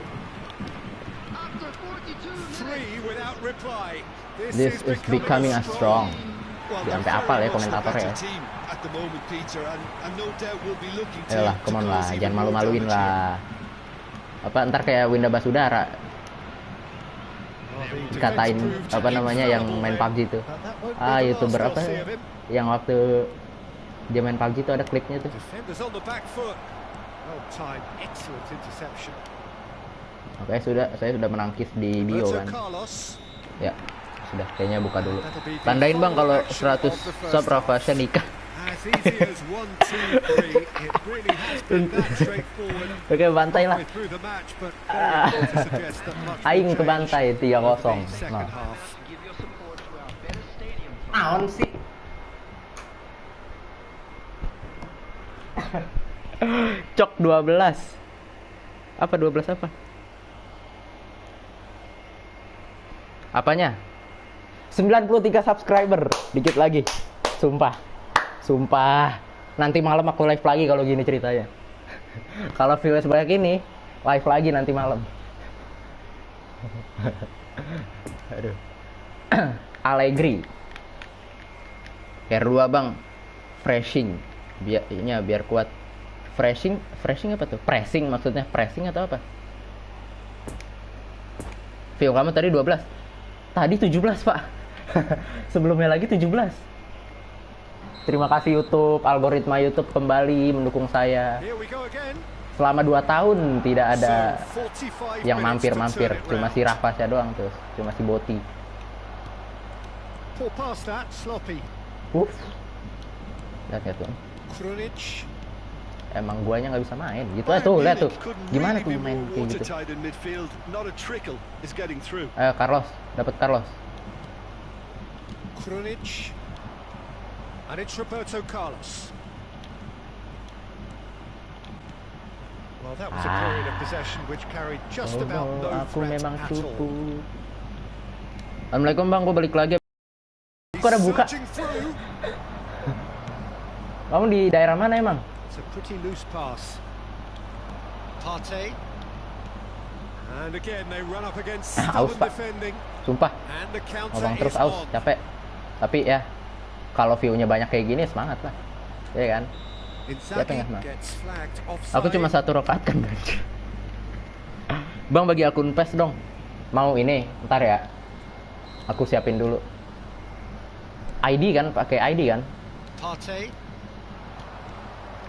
This is becoming a strong. Sampai apa ya komentatornya ya. Ayolah, come on lah, jangan malu-maluin lah. Apa ntar kayak Winda Basudara dikatain apa namanya yang main PUBG itu. YouTuber apa yang waktu dia main PUBG itu ada klipnya tuh. Oke, saya sudah menangkis di bio kan. Ya, sudah kayaknya buka dulu. Tandain bang kalau 100 sub Rafasya nikah. Oke, bantai lah. Aing ke bantai 3-0. Nah. Naon sih? Cok 12. Apa 12 apa? Apanya? 93 subscriber, dikit lagi. Sumpah. Nanti malam aku live lagi kalau gini ceritanya. Kalau viewers banyak ini, live lagi nanti malam. Aduh. Allegri. R2 bang. Freshing. Biar kuat. Freshing apa tuh? Pressing maksudnya. Pressing atau apa? View kamu tadi 12. Tadi 17 pak. Sebelumnya lagi 17. Terima kasih YouTube, algoritma YouTube kembali mendukung saya. Selama 2 tahun tidak ada yang mampir-mampir, cuma si Rafasya doang tuh, cuma si Boti. Lihat tuh. Emang guanya nggak bisa main, gitu aja tuh, lihat tuh. Gimana tuh main kayak gitu? Carlos, dapat Carlos. And it's Roberto Carlos. Well, that was a period of possession which carried just about no threat at all. Assalamualaikum bang, gue balik lagi. Kok ada buka? Kamu di daerah mana emang? It's a pretty loose pass. Partey. And again they run up against stubborn defending. Sumpah. Ngomong terus aus, capek. Tapi ya, kalau view-nya banyak kayak gini semangat lah, ya kan? Siapa yang semangat? Aku cuma 1 rakaat kan, bang. Bagi akun PES dong. Mau ini, ntar ya. Aku siapin dulu. ID kan, pakai ID kan?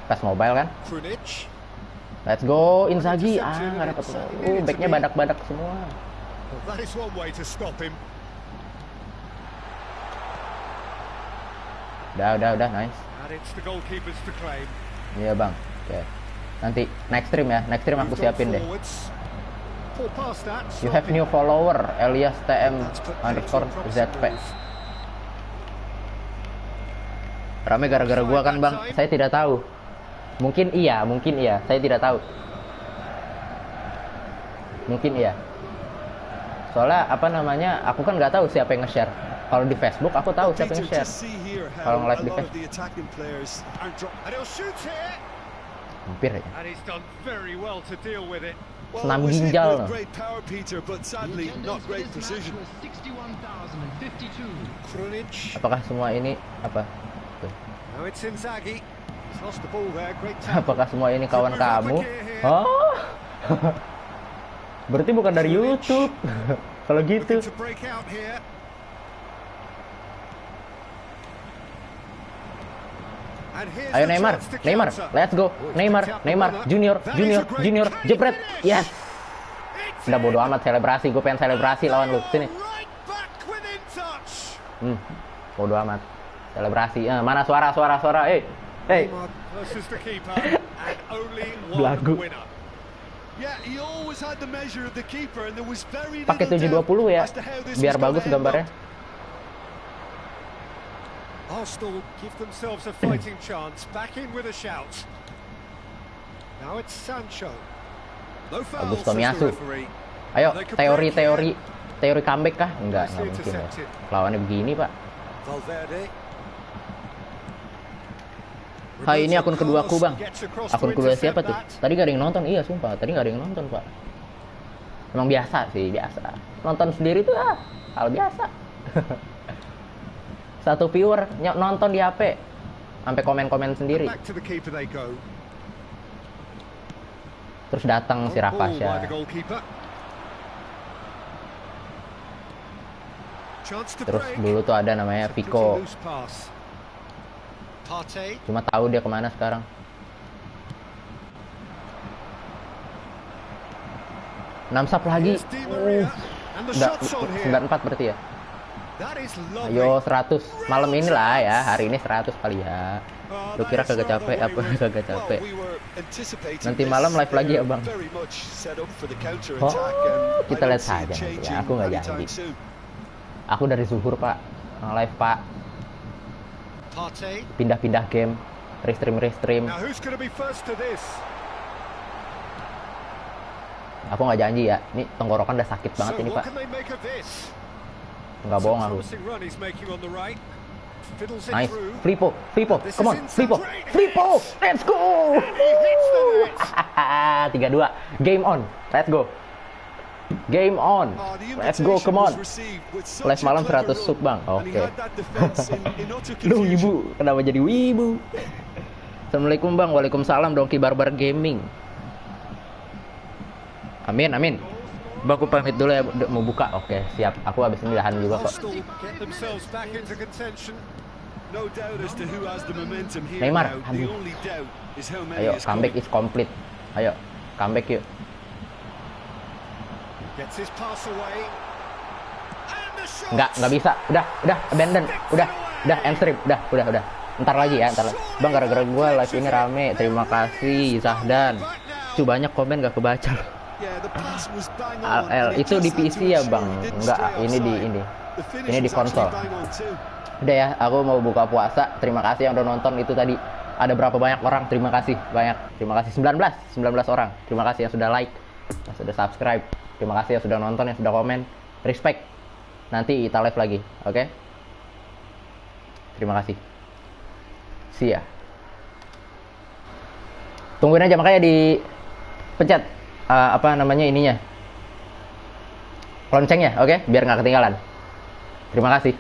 PES mobile kan? Let's go, Inzaghi. Nggak dapet. Backnya badak-badak semua. Udah, nice. Iya bang, oke. Nanti next stream ya, next stream aku siapin deh. You have new follower, Elias TM_ZP. Rame gara-gara gua kan bang, saya tidak tahu. Mungkin iya, saya tidak tahu. Mungkin iya. Soalnya apa namanya, aku kan nggak tahu siapa yang nge-share. Kalau di Facebook aku tahu siapa yang nge-share. Kalau nge-live di Facebook. Hampir aja. Senam ginjal loh. Apakah semua ini apa? Tuh. Apakah semua ini kawan kamu? Oh. Berarti bukan dari YouTube. Kalau gitu. Ayo Neymar, let's go. Neymar, Junior, jepret. Yes. Udah bodo amat selebrasi, gue pengen selebrasi lawan lu. Sini. Bodo amat. Selebrasi. Mana suara? Hey. Belagu. Pakai 720 ya, biar bagus gambarnya. Arsenal give themselves a fighting chance. Back in with a shout. Now it's Sancho. No foul. Tomiyasu. Ayo, teori comeback kah? Enggak mungkin ya. Lawannya begini, Pak. Valverde. Hai, ini akun kedua aku, Bang. Akun kedua siapa tuh? Tadi gak ada yang nonton. Iya, sumpah. Tadi gak ada yang nonton, Pak. Emang biasa sih, biasa. Nonton sendiri tuh hal biasa. Satu viewer nonton di HP sampai komen-komen sendiri. Terus datang si Rafasha. Terus dulu tuh ada namanya Pico. Cuma tahu dia kemana sekarang. Namsap lagi. Udah 94 berarti ya. Ayo 100 malam ini lah ya, hari ini 100 kali ya. Lu kira kagak capek apa? Kagak capek. Nanti malam live lagi ya bang. Oh, kita lihat saja nanti ya. Aku nggak janji. Aku dari zuhur pak, live pak. Pindah-pindah game, restream. Aku nggak janji ya. Ini tenggorokan udah sakit banget ini pak. Nggak bohong aku. Nice, Flipo, come on, Flipo, let's go. 3-2, game on, let's go. Come on. Live malam 100 sub bang, oke. Lu wibu, kenapa jadi wibu? Assalamualaikum bang, waalaikumsalam Donkey Barbar Gaming. Amin. Bang, aku pamit dulu ya, mau buka. Oke, siap. Aku habis ini dahan juga kok. Neymar, aduh. Ayo, comeback is complete. Ayo, comeback yuk. Nggak bisa. Udah, abandon. Udah, end stream. Udah. Ntar lagi ya, Bang, gara-gara gue live ini rame. Terima kasih, Zahdan. Banyak komen gak kebaca loh. Itu di PC ya bang, enggak ini di konsol. Udah ya, aku mau buka puasa. Terima kasih yang udah nonton itu tadi. Ada berapa banyak orang? Terima kasih banyak. Terima kasih 19 orang. Terima kasih yang sudah like, yang sudah subscribe. Terima kasih yang sudah nonton, yang sudah komen. Respect. Nanti kita live lagi, oke? Terima kasih. See ya. Tungguin aja makanya dipencet. Apa namanya ininya, loncengnya, oke? Biar nggak ketinggalan. Terima kasih.